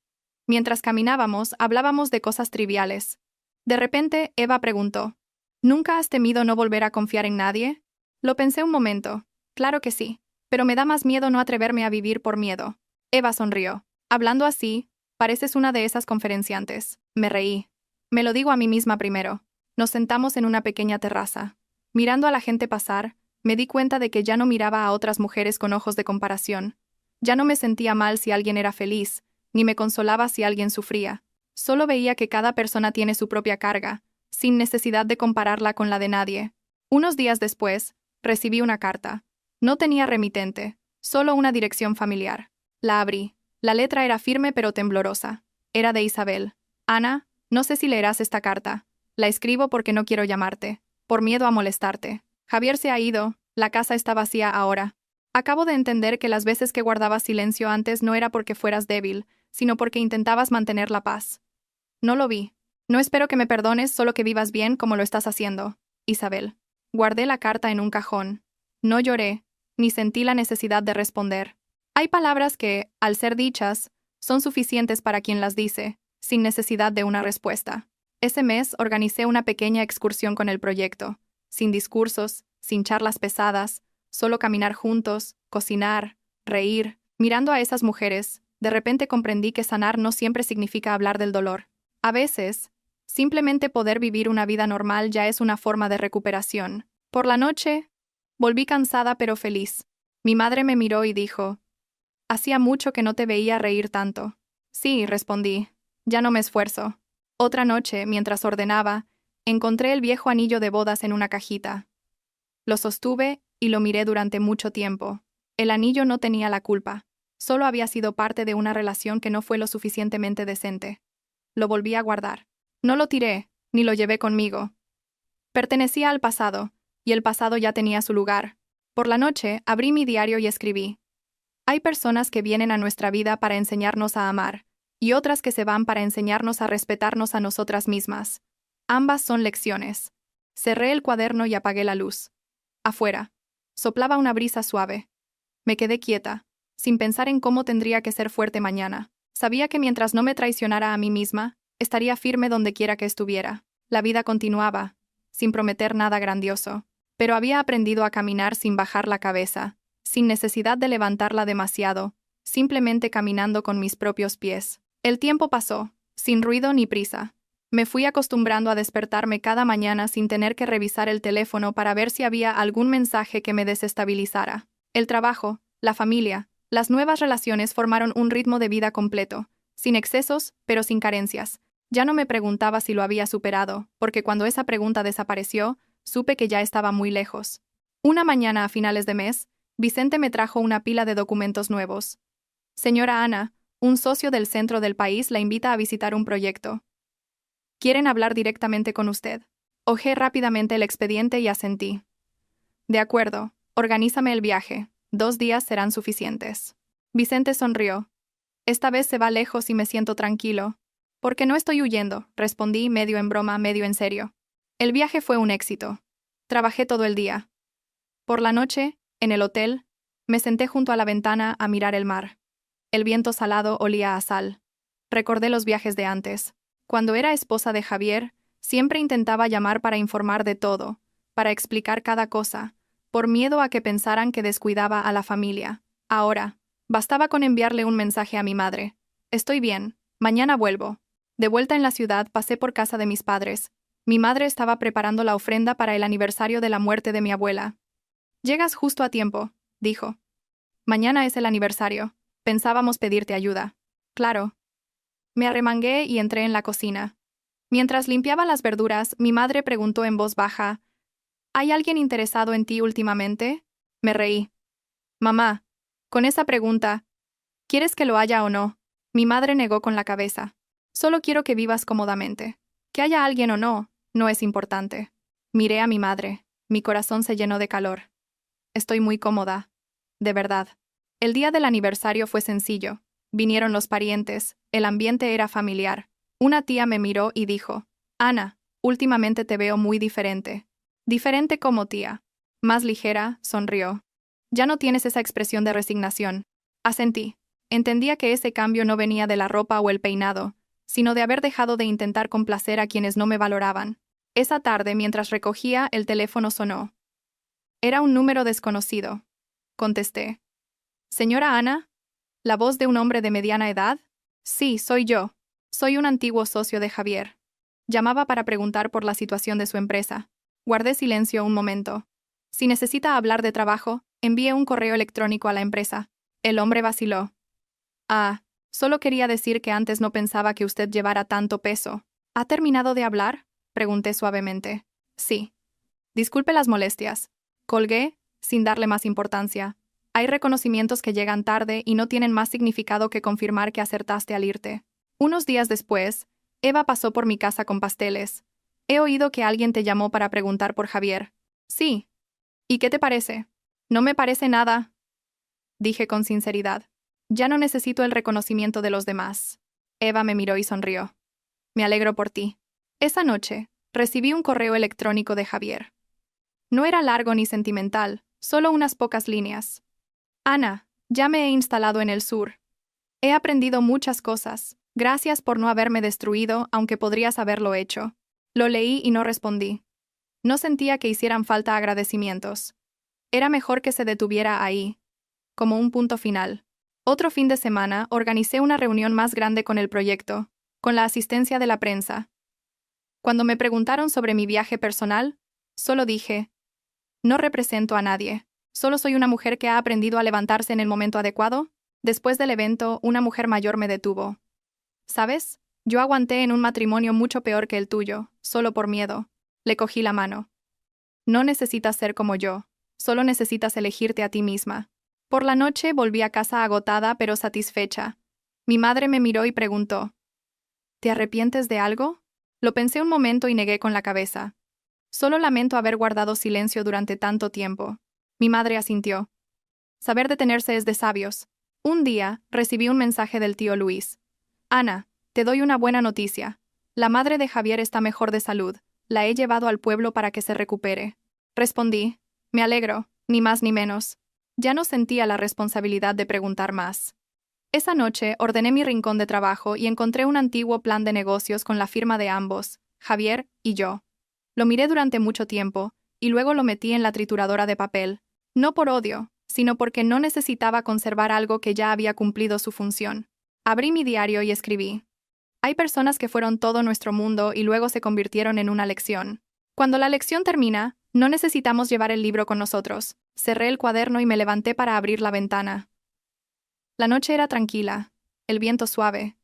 Mientras caminábamos, hablábamos de cosas triviales. De repente, Eva preguntó, ¿nunca has temido no volver a confiar en nadie? Lo pensé un momento. Claro que sí, pero me da más miedo no atreverme a vivir por miedo. Eva sonrió. Hablando así, pareces una de esas conferenciantes. Me reí. Me lo digo a mí misma primero. Nos sentamos en una pequeña terraza. Mirando a la gente pasar, me di cuenta de que ya no miraba a otras mujeres con ojos de comparación. Ya no me sentía mal si alguien era feliz, ni me consolaba si alguien sufría. Solo veía que cada persona tiene su propia carga, sin necesidad de compararla con la de nadie. Unos días después, recibí una carta. No tenía remitente, solo una dirección familiar. La abrí. La letra era firme pero temblorosa. Era de Isabel. Ana, no sé si leerás esta carta. La escribo porque no quiero llamarte. por miedo a molestarte. Javier se ha ido, la casa está vacía ahora. Acabo de entender que las veces que guardabas silencio antes no era porque fueras débil, sino porque intentabas mantener la paz. No lo vi. No espero que me perdones, solo que vivas bien como lo estás haciendo, Isabel. Guardé la carta en un cajón. No lloré, ni sentí la necesidad de responder. Hay palabras que, al ser dichas, son suficientes para quien las dice, sin necesidad de una respuesta. Ese mes organicé una pequeña excursión con el proyecto, sin discursos, sin charlas pesadas, solo caminar juntos, cocinar, reír. Mirando a esas mujeres, de repente comprendí que sanar no siempre significa hablar del dolor. A veces, simplemente poder vivir una vida normal ya es una forma de recuperación. Por la noche, volví cansada pero feliz. Mi madre me miró y dijo: «Hacía mucho que no te veía reír tanto». «Sí», respondí, «ya no me esfuerzo». Otra noche, mientras ordenaba, encontré el viejo anillo de bodas en una cajita. Lo sostuve y lo miré durante mucho tiempo. El anillo no tenía la culpa. Solo había sido parte de una relación que no fue lo suficientemente decente. Lo volví a guardar. No lo tiré, ni lo llevé conmigo. Pertenecía al pasado, y el pasado ya tenía su lugar. Por la noche, abrí mi diario y escribí: «Hay personas que vienen a nuestra vida para enseñarnos a amar, y otras que se van para enseñarnos a respetarnos a nosotras mismas. Ambas son lecciones». Cerré el cuaderno y apagué la luz. Afuera, soplaba una brisa suave. Me quedé quieta, sin pensar en cómo tendría que ser fuerte mañana. Sabía que mientras no me traicionara a mí misma, estaría firme donde quiera que estuviera. La vida continuaba, sin prometer nada grandioso, pero había aprendido a caminar sin bajar la cabeza, sin necesidad de levantarla demasiado, simplemente caminando con mis propios pies. El tiempo pasó, sin ruido ni prisa. Me fui acostumbrando a despertarme cada mañana sin tener que revisar el teléfono para ver si había algún mensaje que me desestabilizara. El trabajo, la familia, las nuevas relaciones formaron un ritmo de vida completo, sin excesos, pero sin carencias. Ya no me preguntaba si lo había superado, porque cuando esa pregunta desapareció, supe que ya estaba muy lejos. Una mañana a finales de mes, Vicente me trajo una pila de documentos nuevos. «Señora Ana, un socio del centro del país la invita a visitar un proyecto. Quieren hablar directamente con usted». Hojé rápidamente el expediente y asentí. «De acuerdo, organízame el viaje. 2 días serán suficientes». Vicente sonrió. «Esta vez se va lejos y me siento tranquilo». «Porque no estoy huyendo», respondí, medio en broma, medio en serio. El viaje fue un éxito. Trabajé todo el día. Por la noche, en el hotel, me senté junto a la ventana a mirar el mar. El viento salado olía a sal. Recordé los viajes de antes. Cuando era esposa de Javier, siempre intentaba llamar para informar de todo, para explicar cada cosa, por miedo a que pensaran que descuidaba a la familia. Ahora, bastaba con enviarle un mensaje a mi madre: «Estoy bien, mañana vuelvo». De vuelta en la ciudad, pasé por casa de mis padres. Mi madre estaba preparando la ofrenda para el aniversario de la muerte de mi abuela. «Llegas justo a tiempo», dijo. «Mañana es el aniversario. Pensábamos pedirte ayuda». «Claro». Me arremangué y entré en la cocina. Mientras limpiaba las verduras, mi madre preguntó en voz baja: «¿Hay alguien interesado en ti últimamente?» Me reí. «Mamá, con esa pregunta, ¿quieres que lo haya o no?». Mi madre negó con la cabeza. «Solo quiero que vivas cómodamente. Que haya alguien o no, no es importante». Miré a mi madre. Mi corazón se llenó de calor. «Estoy muy cómoda. De verdad». El día del aniversario fue sencillo. Vinieron los parientes, el ambiente era familiar. Una tía me miró y dijo: «Ana, últimamente te veo muy diferente». «¿Diferente cómo, tía?». «Más ligera», sonrió. «Ya no tienes esa expresión de resignación». Asentí. Entendía que ese cambio no venía de la ropa o el peinado, sino de haber dejado de intentar complacer a quienes no me valoraban. Esa tarde, mientras recogía, el teléfono sonó. Era un número desconocido. Contesté. «¿Señora Ana? ¿La voz de un hombre de mediana edad?» «Sí, soy yo. Soy un antiguo socio de Javier. Llamaba para preguntar por la situación de su empresa». Guardé silencio un momento. «Si necesita hablar de trabajo, envíe un correo electrónico a la empresa». El hombre vaciló. «Ah, solo quería decir que antes no pensaba que usted llevara tanto peso». «¿Ha terminado de hablar?», pregunté suavemente. «Sí». «Disculpe las molestias». Colgué, sin darle más importancia. Hay reconocimientos que llegan tarde y no tienen más significado que confirmar que acertaste al irte. Unos días después, Eva pasó por mi casa con pasteles. He oído que alguien te llamó para preguntar por Javier. Sí. ¿Y qué te parece? No me parece nada, dije con sinceridad. Ya no necesito el reconocimiento de los demás. Eva me miró y sonrió. Me alegro por ti. Esa noche, recibí un correo electrónico de Javier. No era largo ni sentimental, solo unas pocas líneas. Ana, ya me he instalado en el sur. He aprendido muchas cosas. Gracias por no haberme destruido, aunque podrías haberlo hecho. Lo leí y no respondí. No sentía que hicieran falta agradecimientos. Era mejor que se detuviera ahí, como un punto final. Otro fin de semana organicé una reunión más grande con el proyecto, con la asistencia de la prensa. Cuando me preguntaron sobre mi viaje personal, solo dije, no represento a nadie, solo soy una mujer que ha aprendido a levantarse en el momento adecuado. Después del evento, una mujer mayor me detuvo. ¿Sabes? Yo aguanté en un matrimonio mucho peor que el tuyo, solo por miedo. Le cogí la mano. No necesitas ser como yo, solo necesitas elegirte a ti misma. Por la noche volví a casa agotada pero satisfecha. Mi madre me miró y preguntó, ¿te arrepientes de algo? Lo pensé un momento y negué con la cabeza. Solo lamento haber guardado silencio durante tanto tiempo. Mi madre asintió. Saber detenerse es de sabios. Un día, recibí un mensaje del tío Luis. Ana, te doy una buena noticia. La madre de Javier está mejor de salud. La he llevado al pueblo para que se recupere. Respondí, me alegro, ni más ni menos. Ya no sentía la responsabilidad de preguntar más. Esa noche ordené mi rincón de trabajo y encontré un antiguo plan de negocios con la firma de ambos, Javier y yo. Lo miré durante mucho tiempo, y luego lo metí en la trituradora de papel, no por odio, sino porque no necesitaba conservar algo que ya había cumplido su función. Abrí mi diario y escribí. Hay personas que fueron todo nuestro mundo y luego se convirtieron en una lección. Cuando la lección termina, no necesitamos llevar el libro con nosotros. Cerré el cuaderno y me levanté para abrir la ventana. La noche era tranquila, el viento suave.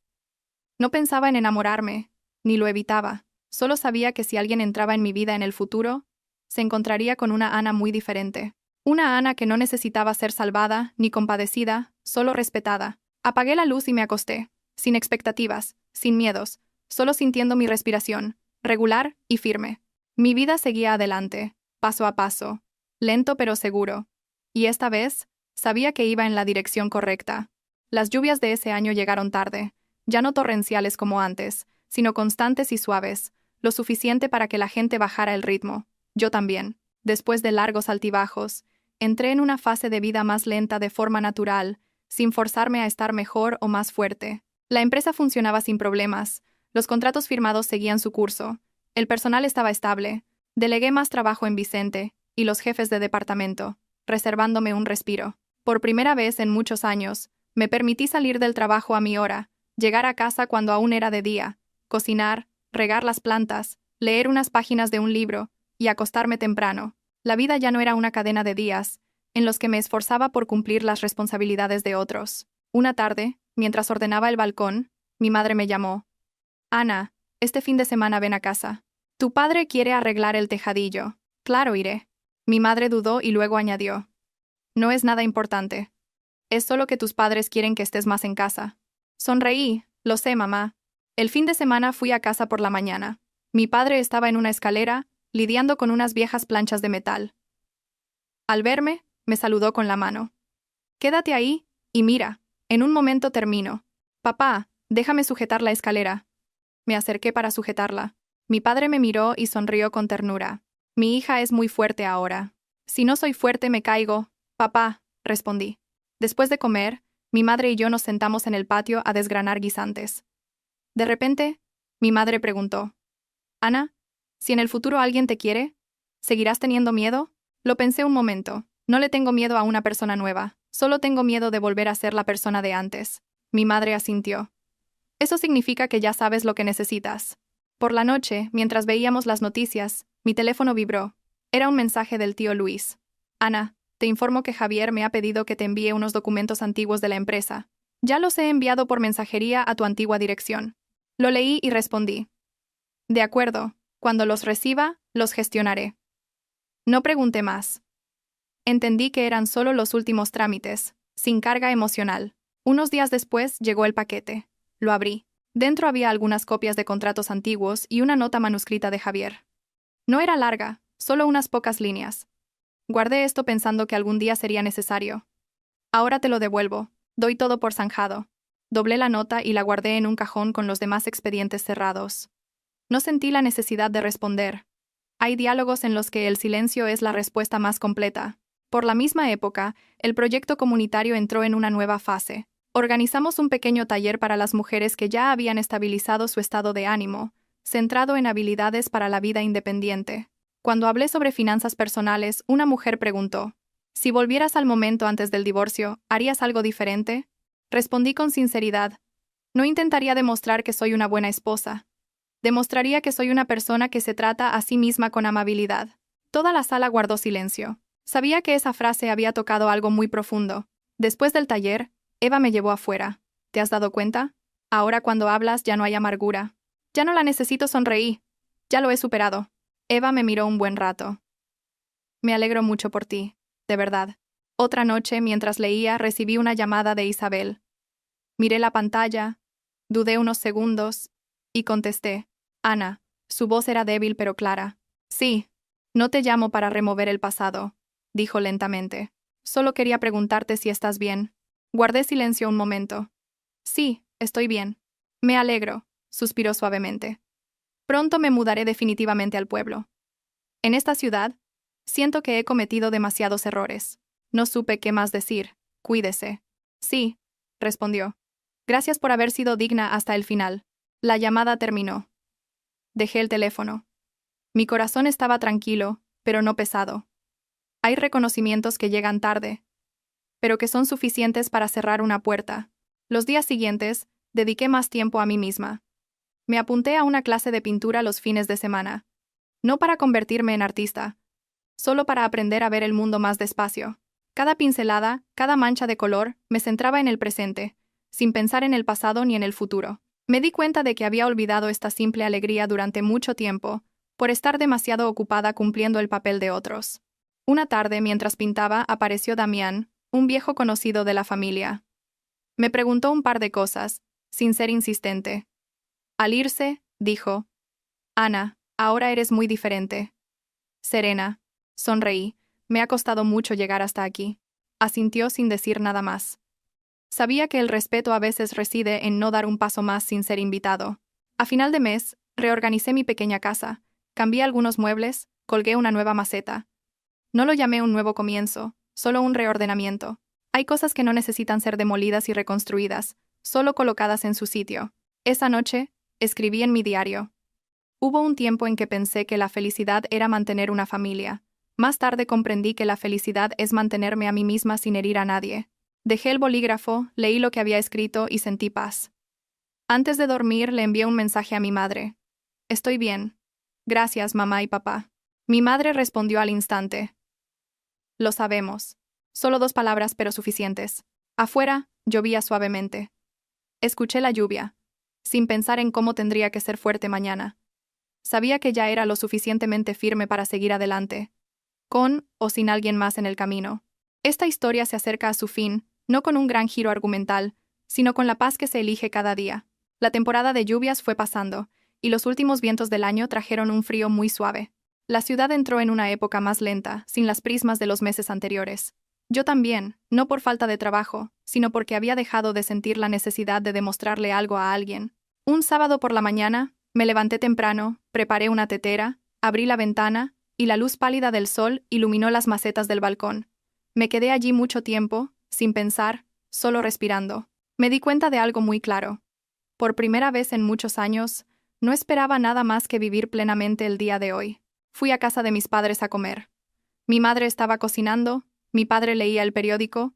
No pensaba en enamorarme, ni lo evitaba. Solo sabía que si alguien entraba en mi vida en el futuro, se encontraría con una Ana muy diferente. Una Ana que no necesitaba ser salvada, ni compadecida, solo respetada. Apagué la luz y me acosté, sin expectativas, sin miedos, solo sintiendo mi respiración, regular y firme. Mi vida seguía adelante, paso a paso, lento pero seguro. Y esta vez, sabía que iba en la dirección correcta. Las lluvias de ese año llegaron tarde, ya no torrenciales como antes, sino constantes y suaves, lo suficiente para que la gente bajara el ritmo. Yo también. Después de largos altibajos, entré en una fase de vida más lenta de forma natural, sin forzarme a estar mejor o más fuerte. La empresa funcionaba sin problemas, los contratos firmados seguían su curso, el personal estaba estable, delegué más trabajo en Vicente y los jefes de departamento, reservándome un respiro. Por primera vez en muchos años, me permití salir del trabajo a mi hora, llegar a casa cuando aún era de día, cocinar, regar las plantas, leer unas páginas de un libro y acostarme temprano. La vida ya no era una cadena de días, en los que me esforzaba por cumplir las responsabilidades de otros. Una tarde, mientras ordenaba el balcón, mi madre me llamó. Ana, este fin de semana ven a casa. Tu padre quiere arreglar el tejadillo. Claro, iré. Mi madre dudó y luego añadió. No es nada importante. Es solo que tus padres quieren que estés más en casa. Sonreí, lo sé, mamá. El fin de semana fui a casa por la mañana. Mi padre estaba en una escalera, lidiando con unas viejas planchas de metal. Al verme, me saludó con la mano. Quédate ahí, y mira, en un momento termino. Papá, déjame sujetar la escalera. Me acerqué para sujetarla. Mi padre me miró y sonrió con ternura. Mi hija es muy fuerte ahora. Si no soy fuerte me caigo. Papá, respondí. Después de comer, mi madre y yo nos sentamos en el patio a desgranar guisantes. De repente, mi madre preguntó. Ana, si en el futuro alguien te quiere, ¿seguirás teniendo miedo? Lo pensé un momento. No le tengo miedo a una persona nueva, solo tengo miedo de volver a ser la persona de antes. Mi madre asintió. Eso significa que ya sabes lo que necesitas. Por la noche, mientras veíamos las noticias, mi teléfono vibró. Era un mensaje del tío Luis. Ana, te informo que Javier me ha pedido que te envíe unos documentos antiguos de la empresa. Ya los he enviado por mensajería a tu antigua dirección. Lo leí y respondí. De acuerdo, cuando los reciba, los gestionaré. No pregunté más. Entendí que eran solo los últimos trámites, sin carga emocional. Unos días después llegó el paquete. Lo abrí. Dentro había algunas copias de contratos antiguos y una nota manuscrita de Javier. No era larga, solo unas pocas líneas. Guardé esto pensando que algún día sería necesario. Ahora te lo devuelvo, doy todo por zanjado. Doblé la nota y la guardé en un cajón con los demás expedientes cerrados. No sentí la necesidad de responder. Hay diálogos en los que el silencio es la respuesta más completa. Por la misma época, el proyecto comunitario entró en una nueva fase. Organizamos un pequeño taller para las mujeres que ya habían estabilizado su estado de ánimo, centrado en habilidades para la vida independiente. Cuando hablé sobre finanzas personales, una mujer preguntó: «Si volvieras al momento antes del divorcio, ¿harías algo diferente?». Respondí con sinceridad: «No intentaría demostrar que soy una buena esposa. Demostraría que soy una persona que se trata a sí misma con amabilidad». Toda la sala guardó silencio. Sabía que esa frase había tocado algo muy profundo. Después del taller, Eva me llevó afuera. ¿Te has dado cuenta? Ahora cuando hablas ya no hay amargura. Ya no la necesito, sonreí. Ya lo he superado. Eva me miró un buen rato. Me alegro mucho por ti, de verdad. Otra noche, mientras leía, recibí una llamada de Isabel. Miré la pantalla, dudé unos segundos y contesté: «Ana». Su voz era débil pero clara. «Sí, no te llamo para remover el pasado», dijo lentamente. «Solo quería preguntarte si estás bien». Guardé silencio un momento. «Sí, estoy bien». «Me alegro», suspiró suavemente. «Pronto me mudaré definitivamente al pueblo. En esta ciudad, siento que he cometido demasiados errores». No supe qué más decir. «Cuídese». «Sí», respondió. «Gracias por haber sido digna hasta el final». La llamada terminó. Dejé el teléfono. Mi corazón estaba tranquilo, pero no pesado. Hay reconocimientos que llegan tarde, pero que son suficientes para cerrar una puerta. Los días siguientes, dediqué más tiempo a mí misma. Me apunté a una clase de pintura los fines de semana. No para convertirme en artista, solo para aprender a ver el mundo más despacio. Cada pincelada, cada mancha de color, me centraba en el presente, sin pensar en el pasado ni en el futuro. Me di cuenta de que había olvidado esta simple alegría durante mucho tiempo, por estar demasiado ocupada cumpliendo el papel de otros. Una tarde, mientras pintaba, apareció Damián, un viejo conocido de la familia. Me preguntó un par de cosas, sin ser insistente. Al irse, dijo: «Ana, ahora eres muy diferente». «Serena». Sonreí. «Me ha costado mucho llegar hasta aquí». Asintió sin decir nada más. Sabía que el respeto a veces reside en no dar un paso más sin ser invitado. A final de mes, reorganicé mi pequeña casa, cambié algunos muebles, colgué una nueva maceta. No lo llamé un nuevo comienzo, solo un reordenamiento. Hay cosas que no necesitan ser demolidas y reconstruidas, solo colocadas en su sitio. Esa noche, escribí en mi diario: «Hubo un tiempo en que pensé que la felicidad era mantener una familia. Más tarde comprendí que la felicidad es mantenerme a mí misma sin herir a nadie». Dejé el bolígrafo, leí lo que había escrito y sentí paz. Antes de dormir le envié un mensaje a mi madre. «Estoy bien. Gracias, mamá y papá». Mi madre respondió al instante: «Lo sabemos». Solo 2 palabras pero suficientes. Afuera, llovía suavemente. Escuché la lluvia, sin pensar en cómo tendría que ser fuerte mañana. Sabía que ya era lo suficientemente firme para seguir adelante, con o sin alguien más en el camino. Esta historia se acerca a su fin, no con un gran giro argumental, sino con la paz que se elige cada día. La temporada de lluvias fue pasando, y los últimos vientos del año trajeron un frío muy suave. La ciudad entró en una época más lenta, sin las prismas de los meses anteriores. Yo también, no por falta de trabajo, sino porque había dejado de sentir la necesidad de demostrarle algo a alguien. Un sábado por la mañana, me levanté temprano, preparé una tetera, abrí la ventana, y la luz pálida del sol iluminó las macetas del balcón. Me quedé allí mucho tiempo, sin pensar, solo respirando. Me di cuenta de algo muy claro. Por primera vez en muchos años, no esperaba nada más que vivir plenamente el día de hoy. Fui a casa de mis padres a comer. Mi madre estaba cocinando, mi padre leía el periódico,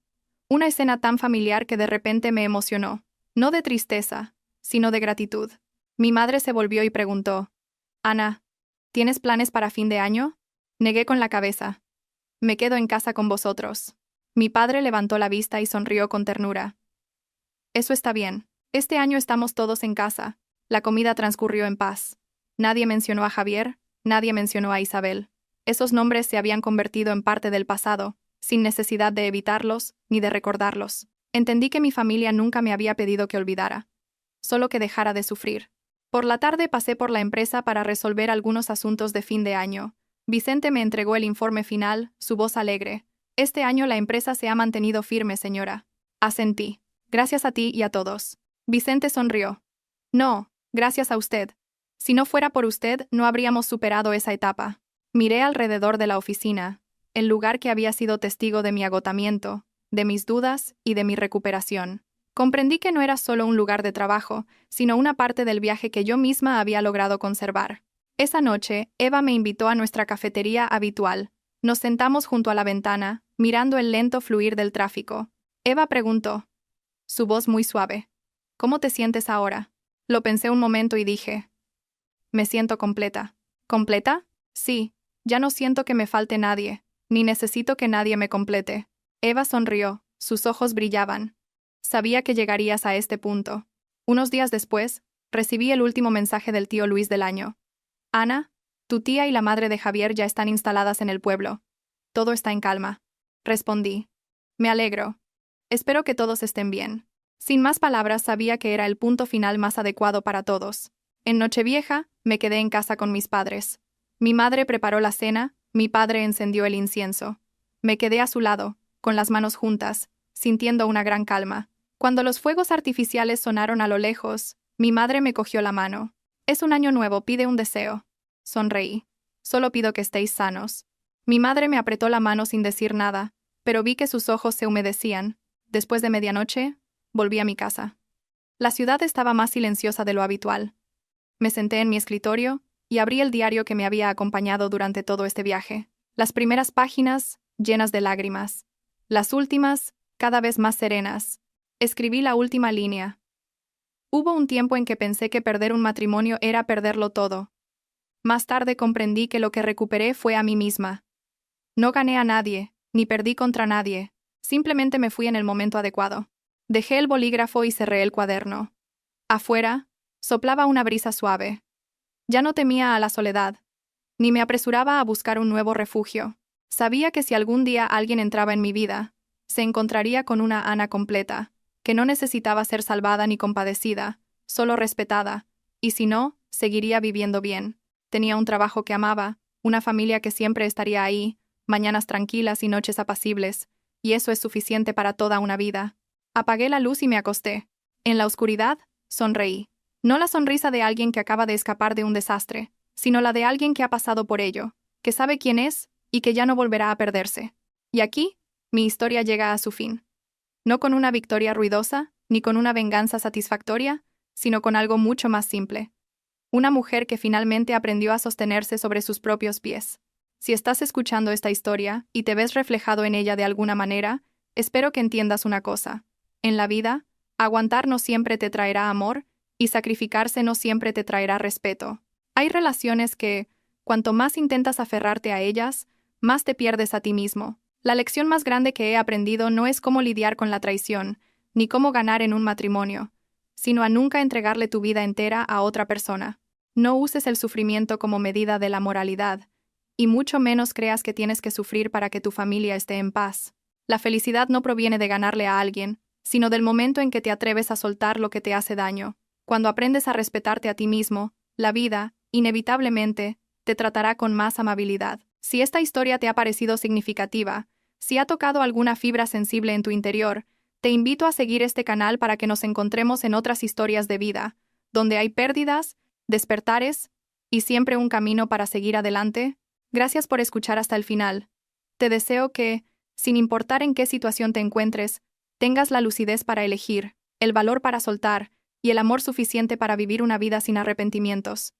una escena tan familiar que de repente me emocionó, no de tristeza, sino de gratitud. Mi madre se volvió y preguntó: «Ana, ¿tienes planes para fin de año?». Negué con la cabeza. «Me quedo en casa con vosotros». Mi padre levantó la vista y sonrió con ternura. «Eso está bien. Este año estamos todos en casa». La comida transcurrió en paz. Nadie mencionó a Javier, nadie mencionó a Isabel. Esos nombres se habían convertido en parte del pasado, sin necesidad de evitarlos ni de recordarlos. Entendí que mi familia nunca me había pedido que olvidara. solo que dejara de sufrir. Por la tarde pasé por la empresa para resolver algunos asuntos de fin de año. Vicente me entregó el informe final, su voz alegre. Este año la empresa se ha mantenido firme, señora. Asentí. Gracias a ti y a todos. Vicente sonrió. No, gracias a usted. Si no fuera por usted, no habríamos superado esa etapa. Miré alrededor de la oficina, el lugar que había sido testigo de mi agotamiento, de mis dudas y de mi recuperación. Comprendí que no era solo un lugar de trabajo, sino una parte del viaje que yo misma había logrado conservar. Esa noche, Eva me invitó a nuestra cafetería habitual. Nos sentamos junto a la ventana, mirando el lento fluir del tráfico. Eva preguntó, su voz muy suave, ¿cómo te sientes ahora? Lo pensé un momento y dije, me siento completa. ¿Completa? Sí, ya no siento que me falte nadie, ni necesito que nadie me complete. Eva sonrió, sus ojos brillaban. Sabía que llegarías a este punto. Unos días después, recibí el último mensaje del tío Luis del año. Ana, tu tía y la madre de Javier ya están instaladas en el pueblo. Todo está en calma. Respondí. Me alegro. Espero que todos estén bien. Sin más palabras, sabía que era el punto final más adecuado para todos. En Nochevieja, me quedé en casa con mis padres. Mi madre preparó la cena, mi padre encendió el incienso. Me quedé a su lado, con las manos juntas, sintiendo una gran calma. Cuando los fuegos artificiales sonaron a lo lejos, mi madre me cogió la mano. Es un año nuevo, pide un deseo. Sonreí. Solo pido que estéis sanos. Mi madre me apretó la mano sin decir nada, pero vi que sus ojos se humedecían. Después de medianoche, volví a mi casa. La ciudad estaba más silenciosa de lo habitual. Me senté en mi escritorio y abrí el diario que me había acompañado durante todo este viaje. Las primeras páginas, llenas de lágrimas. Las últimas, cada vez más serenas. Escribí la última línea. Hubo un tiempo en que pensé que perder un matrimonio era perderlo todo. Más tarde comprendí que lo que recuperé fue a mí misma. No gané a nadie, ni perdí contra nadie. Simplemente me fui en el momento adecuado. Dejé el bolígrafo y cerré el cuaderno. Afuera, soplaba una brisa suave. Ya no temía a la soledad, ni me apresuraba a buscar un nuevo refugio. Sabía que si algún día alguien entraba en mi vida, se encontraría con una Ana completa, que no necesitaba ser salvada ni compadecida, solo respetada, y si no, seguiría viviendo bien. Tenía un trabajo que amaba, una familia que siempre estaría ahí, mañanas tranquilas y noches apacibles, y eso es suficiente para toda una vida. Apagué la luz y me acosté. En la oscuridad, sonreí. No la sonrisa de alguien que acaba de escapar de un desastre, sino la de alguien que ha pasado por ello, que sabe quién es y que ya no volverá a perderse. Y aquí, mi historia llega a su fin. No con una victoria ruidosa, ni con una venganza satisfactoria, sino con algo mucho más simple. Una mujer que finalmente aprendió a sostenerse sobre sus propios pies. Si estás escuchando esta historia y te ves reflejado en ella de alguna manera, espero que entiendas una cosa. En la vida, aguantar no siempre te traerá amor, y sacrificarse no siempre te traerá respeto. Hay relaciones que, cuanto más intentas aferrarte a ellas, más te pierdes a ti mismo. La lección más grande que he aprendido no es cómo lidiar con la traición, ni cómo ganar en un matrimonio, sino a nunca entregarle tu vida entera a otra persona. No uses el sufrimiento como medida de la moralidad, y mucho menos creas que tienes que sufrir para que tu familia esté en paz. La felicidad no proviene de ganarle a alguien, sino del momento en que te atreves a soltar lo que te hace daño. Cuando aprendes a respetarte a ti mismo, la vida, inevitablemente, te tratará con más amabilidad. Si esta historia te ha parecido significativa, si ha tocado alguna fibra sensible en tu interior, te invito a seguir este canal para que nos encontremos en otras historias de vida, donde hay pérdidas, despertares y siempre un camino para seguir adelante. Gracias por escuchar hasta el final. Te deseo que, sin importar en qué situación te encuentres, tengas la lucidez para elegir, el valor para soltar, y el amor suficiente para vivir una vida sin arrepentimientos.